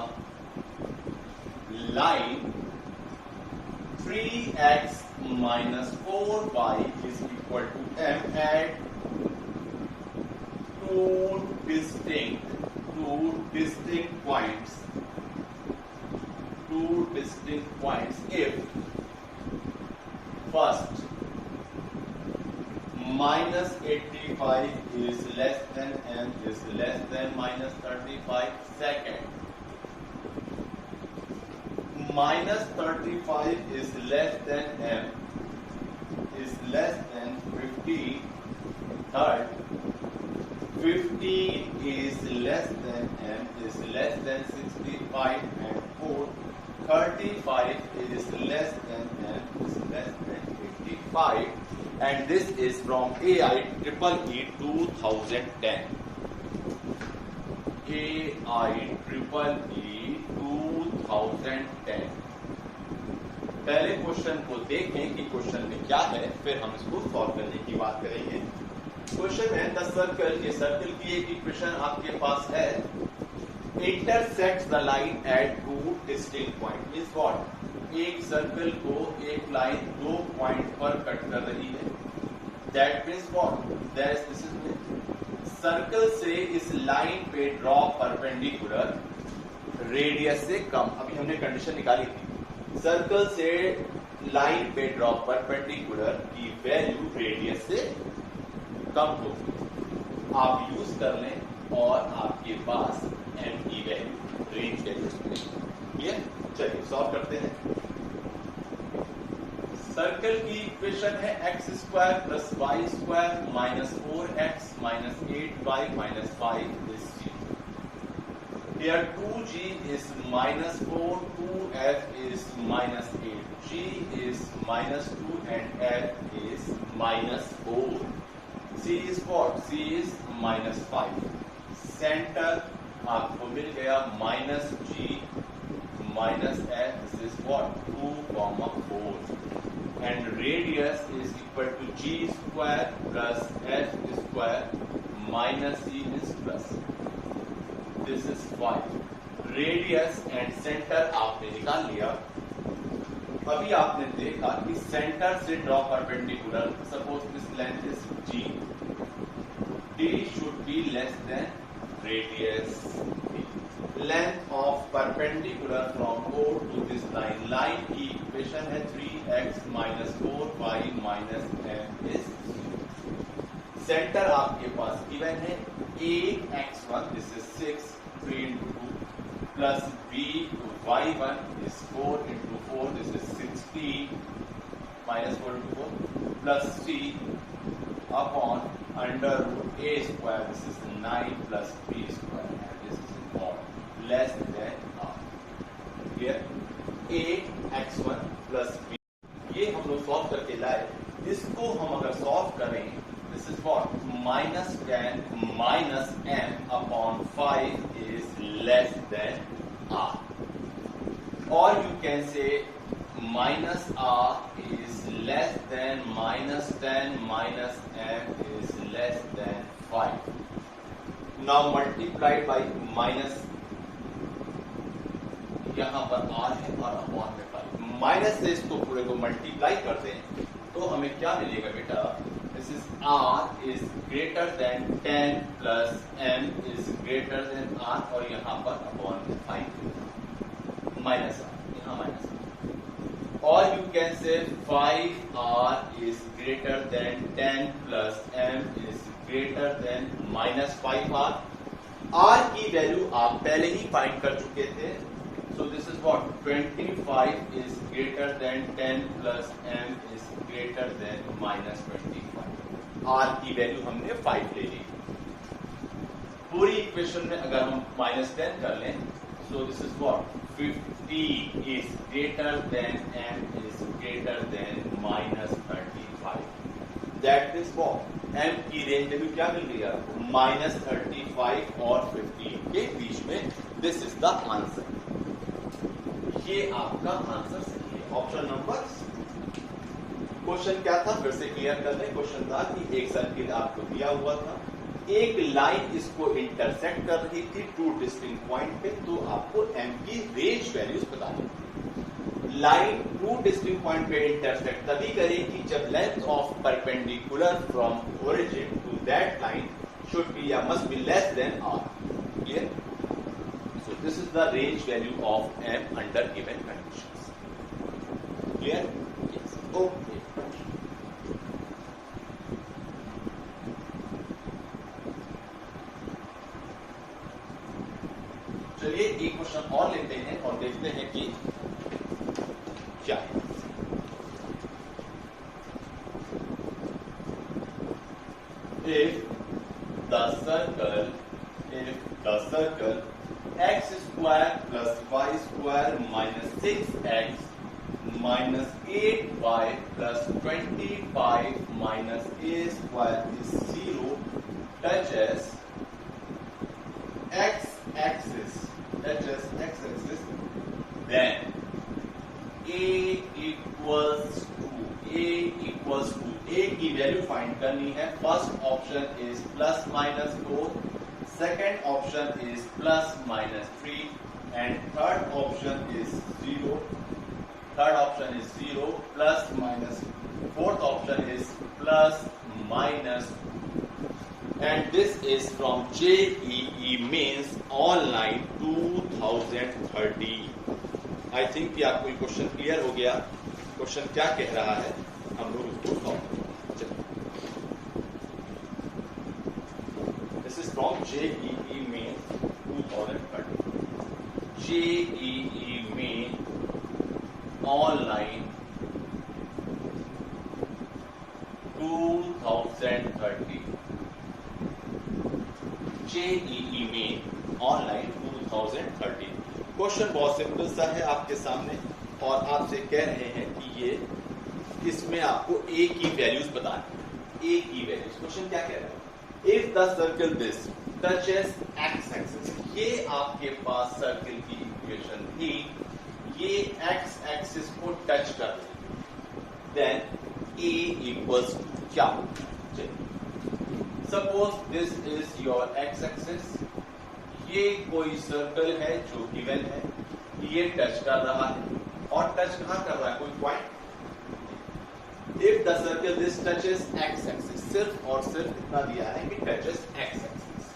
line 3x minus 4y is equal to m at two distinct points if first minus 85 is less than m is less than minus 35, second minus 35 is less than m is less than 15, third 15 is less than m is less than 65, and fourth 35 is less than m is less than 55, and this is from AIEEE 2010. AIEEE 2010। पहले question को देखें कि question में क्या है, फिर हम इसको सॉल्व करने की बात करेंगे। क्वेश्चन है द सर्कल, ये सर्कल की एक इक्वेशन आपके पास है, intersects the line at to distinct point. Means what, एक सर्कल को एक लाइन दो पॉइंट पर कट कर रही है। That means what, that this is circle से इस लाइन पे ड्रॉ परपेंडिकुलर रेडियस से कम। अभी हमने कंडीशन निकाली थी, सर्कल से लाइन पे ड्रॉ परपेंडिकुलर की वैल्यू रेडियस से कम होगी। आप यूज कर लें और आपके पास m की वैल्यू रेंज वैल्यूज मिलेगी। ये चलिए सॉल्व करते हैं। सर्कल की इक्वेशन है x square plus y square minus 4x minus 8y minus 5 is 0. Here 2g is minus 4, 2f is minus 8, g is minus 2 and f is minus 4. c is what? c is minus 5. Centre आपको मिल गया minus g minus f, this is what? 2, 4. And radius is equal to g square plus f square minus c is plus. This is 5. Radius and centre आपने निकाल लिया। अभी आपने देखा कि centre से draw perpendicular, suppose this length is g, d should be less than radius d. Length of perpendicular from O to this line, line की equation है 3x minus 4y minus m is 0. Centre आपके पास given है a x1, this is 6, 3 into 2 plus b y1 is 4 into 4, this is 16 minus 4 into 4 plus c upon under root a square, this is 9 plus b square, and this is mod less than r. Here a x1 plus b, ये हम लोग solve करके लाए। इसको हम अगर solve करें, this is what, minus 10 minus m upon 5 is less than r, or you can say minus r is less than minus 10 minus m is less than 5. Now multiplied by minus यहाँ पर r है और upon में पाई, minus से इसको पूरे को multiply कर दें तो हमें क्या मिलेगा बेटा, this is r is greater then 10 plus m is greater then r और यहाँ पर अपॉन में 5 माइनस r, यहाँ माइनस r, और यू कैन से 5r is greater then 10 plus m is greater then minus 5r। r की value आप पहले ही फाइंड कर चुके थे, so this is what 25 is greater than 10 plus m is greater than minus 25। r की value हमने 5 ले ली। पूरी इक्वेशन में अगर हम माइनस 10 कर लें, so this is what 50 is greater than m is greater than minus 35। That is what m की रेंज वैल्यू क्या मिल गई आपको, माइनस 35 और 15 के बीच में। दिस इज द आंसर, ये आपका आंसर सही है, ऑप्शन नंबर। क्वेश्चन क्या था, फिर से क्लियर कर लें। क्वेश्चन था कि एक सर्किल आपको दिया हुआ था, एक लाइन इसको इंटरसेक्ट कर रही थी टू डिस्टिंक्ट पॉइंट पे, तो आपको m की रेंज वैल्यूज बतानी। लाइन टू डिस्टिंक्ट पॉइंट पे इंटरसेक्ट तभी करेगी जब length of perpendicular from origin to that line should be या must be less than r। Clear? So this is the range value of m under given conditions. Clear? Yes. Okay. चलिए एक question और लेते हैं और देखते हैं कि क्या है। If the circle x square plus y square minus 6x minus 8y plus 25 minus a square is 0 touches x-axis, then a equals to a की वैल्यू फाइंड करनी है। First option is plus minus 4, second option is plus minus 3 and third option is 0, plus minus, fourth option is plus minus, and this is from JEE Mains Online 2030। I think कि आपको ये question clear हो गया। Question क्या कह रहा है, हम लोग उसको सॉल्व करें। This is from JEE Mains 2030। JEE Mains Online 2030। JEE Mains Online 2030। Question बहुत सिंपल सा है आपके सामने और आपसे कह रहे हैं कि ये इसमें आपको a की वैल्यूज बतानी है। a की वैल्यूज, क्वेश्चन क्या कह रहा है, if the circle this touches x axis, ये आपके पास सर्कल की इक्वेशन थी, ये x एक्सिस को टच कर रही, देन a इक्वल्स टू क्या, suppose this is your x axis, ये कोई सर्कल है जो गिवन है, ये टच कर रहा है और टच कहां कर रहा है, कोई point. If the circle this touches x axis, सिर्फ और सिर्फ इतना दिया है कि टचेस x एक्सिस।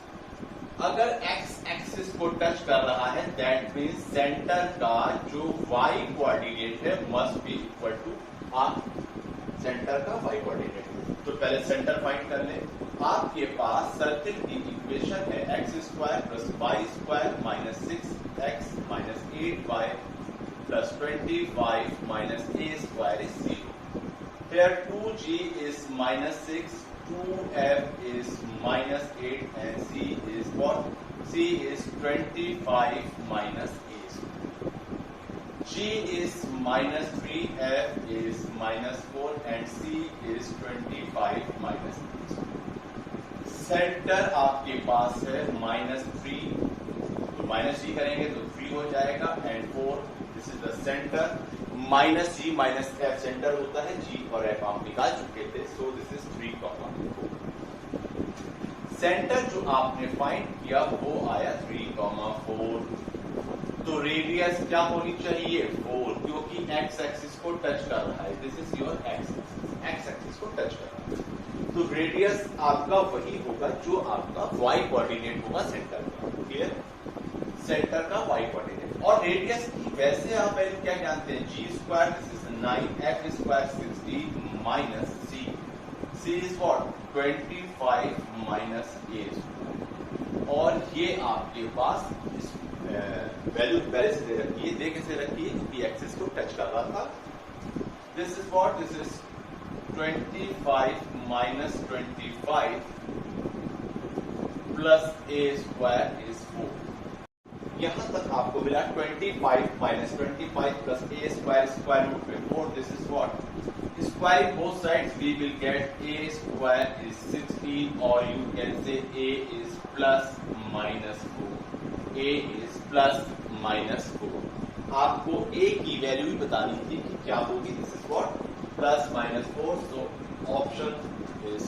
अगर x एक्सिस को टच कर रहा है दैट मींस सेंटर का जो y कोऑर्डिनेट है must be equal to r, centre का y कोऑर्डिनेट। तो पहले सेंटर फाइंड कर ले। आपके पास सर्किल की इक्वेशन है x square plus y square minus 6x minus 8y plus 25 minus a square is 0। Here 2g is minus 6, 2f is minus 8 and c is what? c is 25 minus a square. g is minus 3, f is minus 4 and c is 25 minus a square. Centre आपके पास है minus 3, तो minus जी करेंगे तो 3 हो जाएगा and 4, this is the centre. Minus g minus f centre होता है, जी और एफ आप निकाल चुके थे, सो दिस इज 3, 4। सेंटर जो आपने फाइंड किया वो आया 3, 4। तो रेडियस क्या होनी चाहिए 4, क्योंकि एक्स एक्सिस को टच कर रहा है। This is your x axis को टच कर रहा है। तो रेडियस आपका वही होगा जो आपका वाई कोऑर्डिनेट होगा सेंटर का। क्लियर? सेंटर का वाई कोऑर्डिनेट। और रेडियस की वैसे आप वैल्यू क्या जानते हैं, g square, this is 9, f square 60 minus c is what 25 minus a. और ये आपके पास वैल्यू पहले से दे रखी है, दे कैसे रखी है कि एक्सिस को टच कर रहा था। This is what, this is 25 minus 25 plus a square is 4। यहां तक आपको मिला 25 minus 25 plus a square root में 4। This is what, squaring both sides we will get a square is 16 और you can say a is plus minus 4। A is plus minus 4। आपको ए की value भी बतानी थी कि क्या होगी। This is what plus minus 4, so option is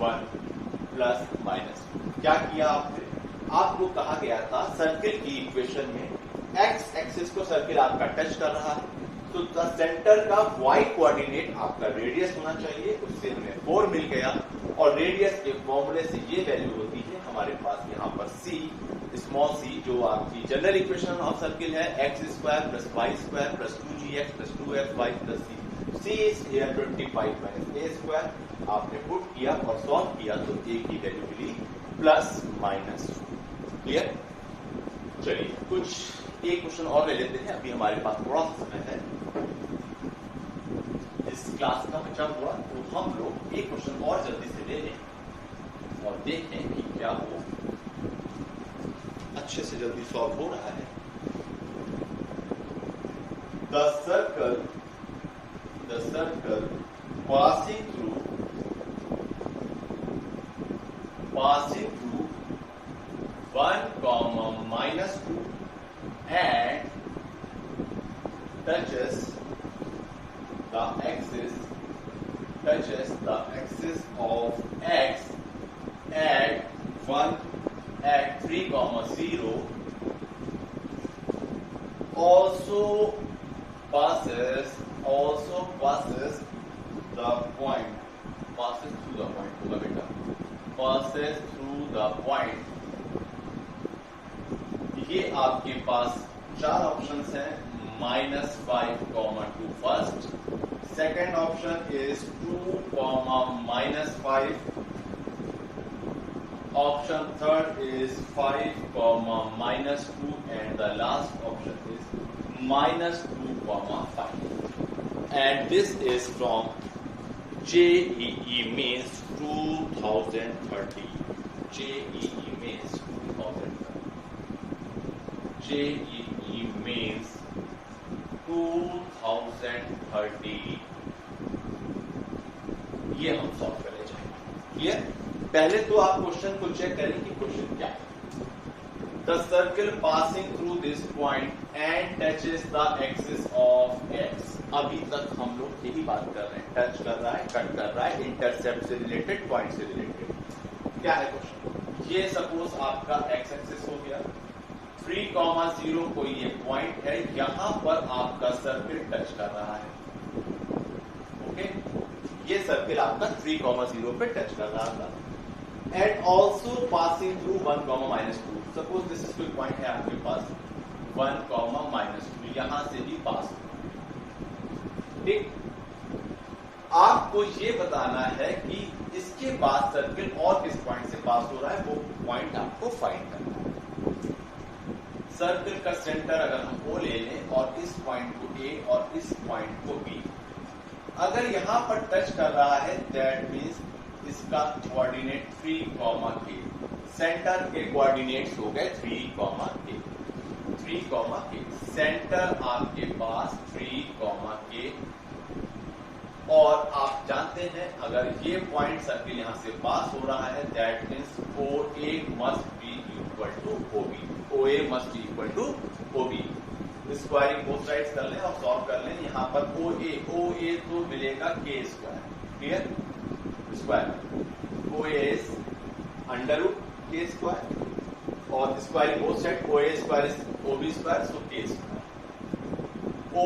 1 plus minus. क्या किया आपने, आपको कहा गया था सर्किल की इक्वेशन में एक्स एक्सिस को सर्किल आपका टच कर रहा है, तो सेंटर का वाई कोऑर्डिनेट आपका रेडियस होना चाहिए। उससे हमें 4 मिल गया और रेडियस के फॉर्मूले से ये वैल्यू होती है हमारे पास यहाँ पर सी, स्मॉल सी, जो आपकी जनरल इक्वेशन ऑफ सर्किल है, x square plus y square plus 2gx plus 2fy plus c is here 25 minus A square. आपने पुट किया और सॉल्व किया तो ए की वैल्यू मिली प्लस माइनस। क्लियर? चलिए कुछ एक क्वेश्चन और ले लेते हैं, अभी हमारे पास थोड़ा सा समय है इस क्लास का बचा हुआ, तो हम लोग एक क्वेश्चन और जल्दी से ले लें और देखें कि क्या वो अच्छे से जल्दी सॉल्व हो रहा है। The circle passing through 1, minus 2 and touches the axis of x at 3, 0 also passes through the point। ये आपके पास 4 ऑप्शंस हैं, -5, 2 first, second option is 2, -5, option third is 5, -2 and the last option is -2, 5 and this is from JEE Mains 2030। JEE Mains 2030। JEE Mains 2030 ये हम solve करने जाएंगे। Clear? पहले तो आप क्वेश्चन को चेक करें कि क्वेश्चन क्या है। The circle passing through this point and touches the axis of x। अभी तक हम लोग यही बात कर रहे हैं, टच कर रहा है, कट कर रहा है, इंटरसेप्ट से रिलेटेड, पॉइंट से रिलेटेड। क्या है क्वेश्चन? ये सपोज आपका एक्स एक्सिस हो गया, 3, 0 कोई ये पॉइंट है, यहां पर आपका सर्किल टच कर रहा है। ओके, ये सर्किल आपका 3, 0 पे टच कर रहा था and also passing through 1, -2। Suppose this is कोई पॉइंट है आपके पास 1, -2, यहां से भी पास हो। ठीक, आपको ये बताना है कि इसके बाद सर्किल और किस पॉइंट से पास हो रहा है, वो पॉइंट आपको फाइंड करना है। सर्किल का सेंटर अगर हम O ले लें और इस पॉइंट को A और इस पॉइंट को B, अगर यहां पर टच कर रहा है दैट मीन्स इसका कोऑर्डिनेट 3, K। सेंटर के कोऑर्डिनेट्स हो गए 3, K। 3, K। सेंटर आपके पास 3, K और आप जानते हैं अगर ये पॉइंट सर्किल यहां से पास हो रहा है that means OA must be equal to OB। OA must be equal to OB। Squaring both sides कर लें और सॉल्व कर लें। यहां पर OA तो मिलेगा K square. Clear? Square OA is √K square और square both side, O A square is O B square, so K square. O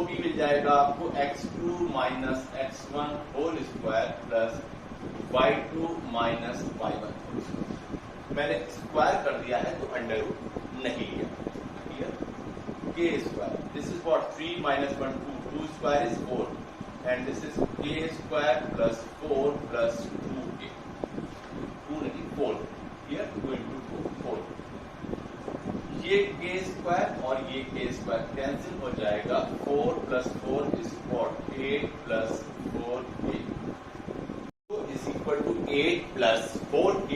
B मिल जाएगा आपको x2 minus x1 whole square plus y2 minus y1 whole square. मैंने square कर दिया है तो under root नहीं लिया, क्लियर। के square, this is what 3 minus 1 2 square is 4 and this is के स्क्वायर प्लस 4 प्लस 2k, 2 नहीं 4, क्लियर, 2 into 4। ये के स्क्वायर और ये के स्क्वायर कैंसिल हो जाएगा, 4 plus 4 is 8 plus 4k is equal to 8 plus 4k.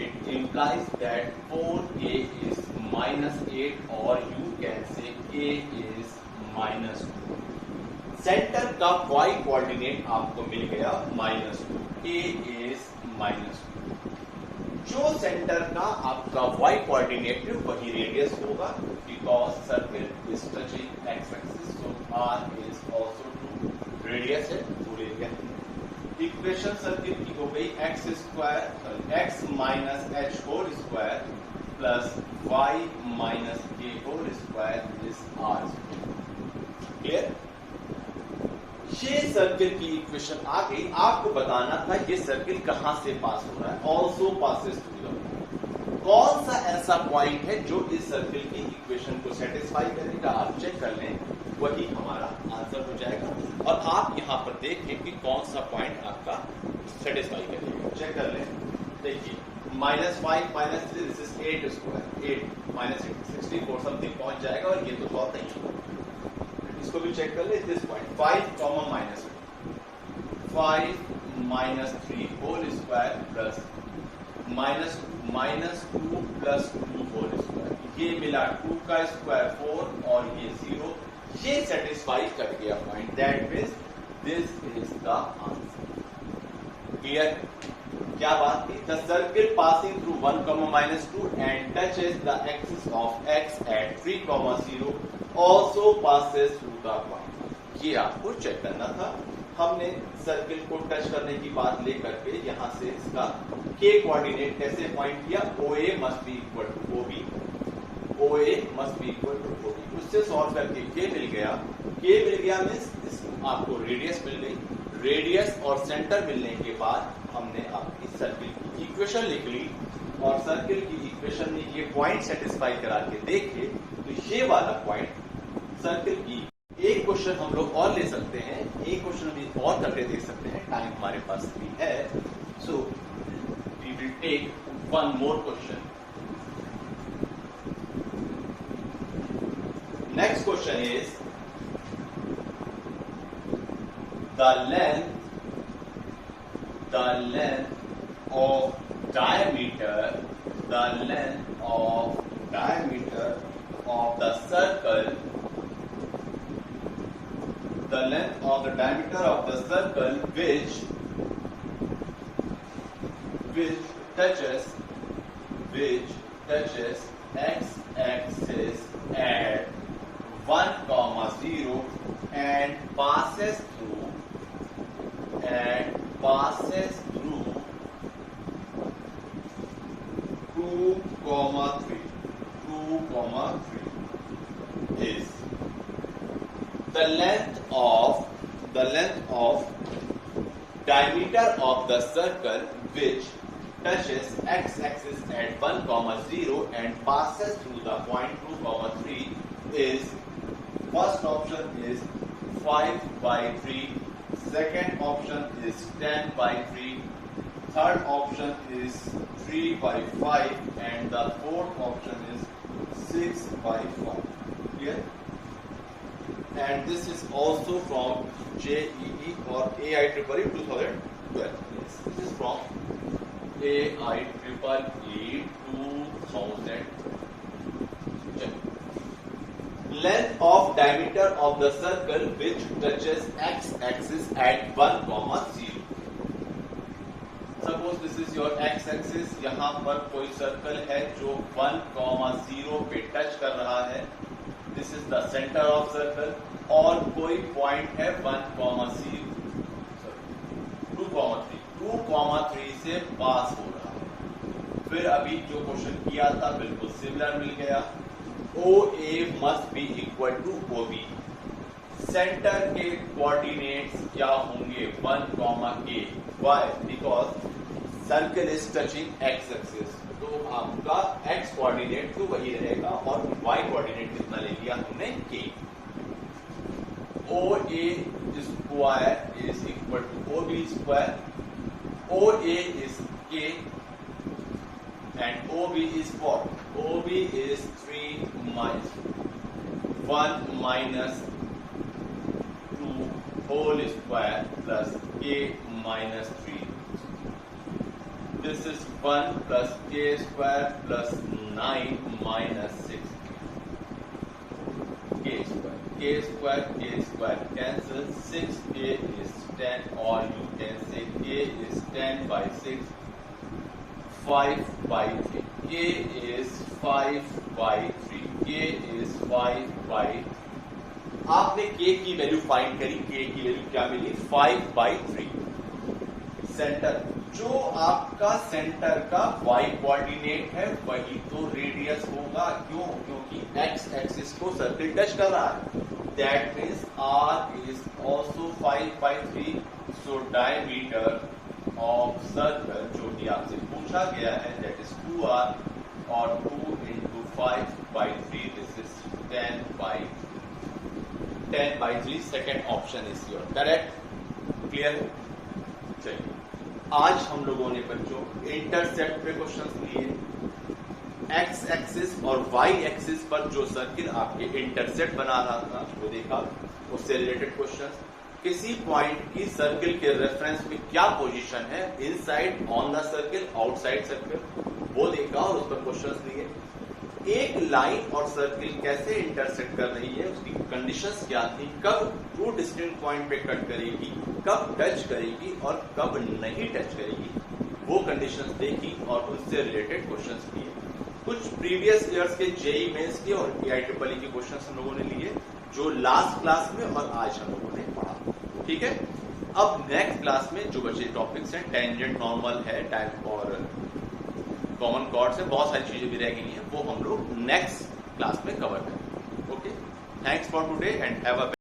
It implies that 4k is minus 8 or you can say k is minus 2. Centre का y coordinate आपको मिल गया -2, k is -2। जो सेंटर का आपका y कोऑर्डिनेट है वही रेडियस होगा, because circle is touching x axis, so r is also 2, radius है, पूरे एरिया। इक्वेशन सर्किल की हो गई x minus h whole square plus y minus k whole square is r square, clear. ये circle की equation आ गई। आपको बताना था ये सर्किल कहां से पास हो रहा है, also passes through the point. कौन सा ऐसा पॉइंट है जो इस सर्किल की इक्वेशन को सेटिस्फाई करेगा, आप चेक कर लें, वही हमारा आंसर हो जाएगा। और आप यहां पर देखें कि कौन सा पॉइंट आपका सेटिस्फाई करेगा, चेक कर लें। देखिए -5 minus 3 this is 8 square, 8 minus 64 something पहुंच जाएगा, और ये तो सॉल्व नहीं है। इसको भी चेक कर ले, this point 5 minus 5 minus 3 whole square plus -2 plus 2 whole square, ये मिला 2 का स्क्वायर 4 और ये 0, ये सेटिस्फाई कर गया point, that means this is the answer, clear. क्या बात थी, the circle passing through 1, -2 and touches the axis of x at 3, 0 also passes through the point. ये आपको चेक करना था। हमने सर्किल को टच करने की बात लेकर के यहां से इसका के कोऑर्डिनेट कैसे पॉइंट किया, OA must be equal to OB, OA must be equal to OB। उससे सॉल्व करके के मिल गया मीन्स आपको रेडियस मिल गई। रेडियस और सेंटर मिलने के बाद हमने अब इस सर्किल की इक्वेशन लिख ली, और सर्किल की इक्वेशन में ये पॉइंट सेटिस्फाई करा के देखे तो ये वाला पॉइंट सर्किल की। एक क्वेश्चन हम लोग और ले सकते हैं, एक क्वेश्चन भी और करके देख सकते हैं, टाइम हमारे पास भी है, so we will take one more question. Next question is the length of diameter of the circle, the length of the diameter of the circle which touches x axis at 1, 0 and passes through 2, 3 is the length of diameter of the circle which touches x-axis at 1, 0 and passes through the point 2, 3 is, first option is 5/3, second option is 10/3, third option is 3/5 and the fourth option is 6/5. Clear? And this is also from JEE or AIEEE 2012. Yes, this is from AIEEE 2000. Length of diameter of the circle which touches x-axis at 1, 0. Suppose this is your x-axis, यहाँ पर कोई circle है जो 1, 0 पे touch कर रहा है, this is the centre of circle, और कोई पॉइंट है 2, 3 से पास हो रहा है, फिर अभी जो क्वेश्चन किया था बिल्कुल सिमिलर मिल गया। OA must be equal to OB। Centre के कोऑर्डिनेट्स क्या होंगे 1, K। Why? Because circle is touching x axis, तो आपका एक्स कोऑर्डिनेट तो वही रहेगा और वाई कोऑर्डिनेट कितना ले लिया हमने K। OA square is equal to OB square. OA is K and OB is what? OB is 3 minus 1 minus 2 whole square plus K minus 3. This is 1 plus K square plus 9 minus 6 K square. K square cancels. 6K is 10, or you can say K is 10 by 6. 5 by 3. K is 5 by 3. K is 5 by 3. आपने K की value find करी, K की value क्या मिली 5 by 3। Centre, जो आपका centre का y coordinate है वही तो रेडियस होगा। क्यों? क्योंकि x एक्सिस को सर्कल टच कर रहा है। That means R is also 5 by 3. So diameter of circle जो भी आपसे पूछा गया है that is 2R और 2 into 5 by 3, this is 10 by 3. Second option is your correct. Clear? चलिए, आज हम लोगों ने बच्चों इंटरसेप्ट पे क्वेश्चंस लिए। एक्स एक्सिस और वाई एक्सिस पर जो सर्किल आपके इंटरसेप्ट बना रहा था वो देखा, उससे रिलेटेड क्वेश्चंस। किसी पॉइंट की सर्किल के रेफरेंस में क्या पोजीशन है, inside on the circle, outside circle, वो देखा और उस पर क्वेश्चंस लिए। एक लाइन और सर्किल कैसे इंटरसेक्ट कर रही है, उसकी कंडीशंस क्या थी, कब टू डिस्टिंक्ट पॉइंट पे कट करेगी, कब टच करेगी और कब नहीं टच करेगी, वो कंडीशंस देखी और उससे रिलेटेड क्वेश्चंस लिए। कुछ प्रीवियस ईयर्स के जेईई मेंस के और AIEEE के क्वेश्चंस हम लोगों ने लिए, जो लास्ट क्लास में और आज हम लोगों ने पढ़ा। ठीक है, अब नेक्स्ट क्लास में जो बचे टॉपिक्स हैं, टेंजेंट नॉर्मल है, टाइप और कॉमन कॉर्ड्स है, बहुत सारी चीजें भी रह गई हैं, वो हम लोग नेक्स्ट क्लास में कवर करेंगे। Okay, thanks for today and have a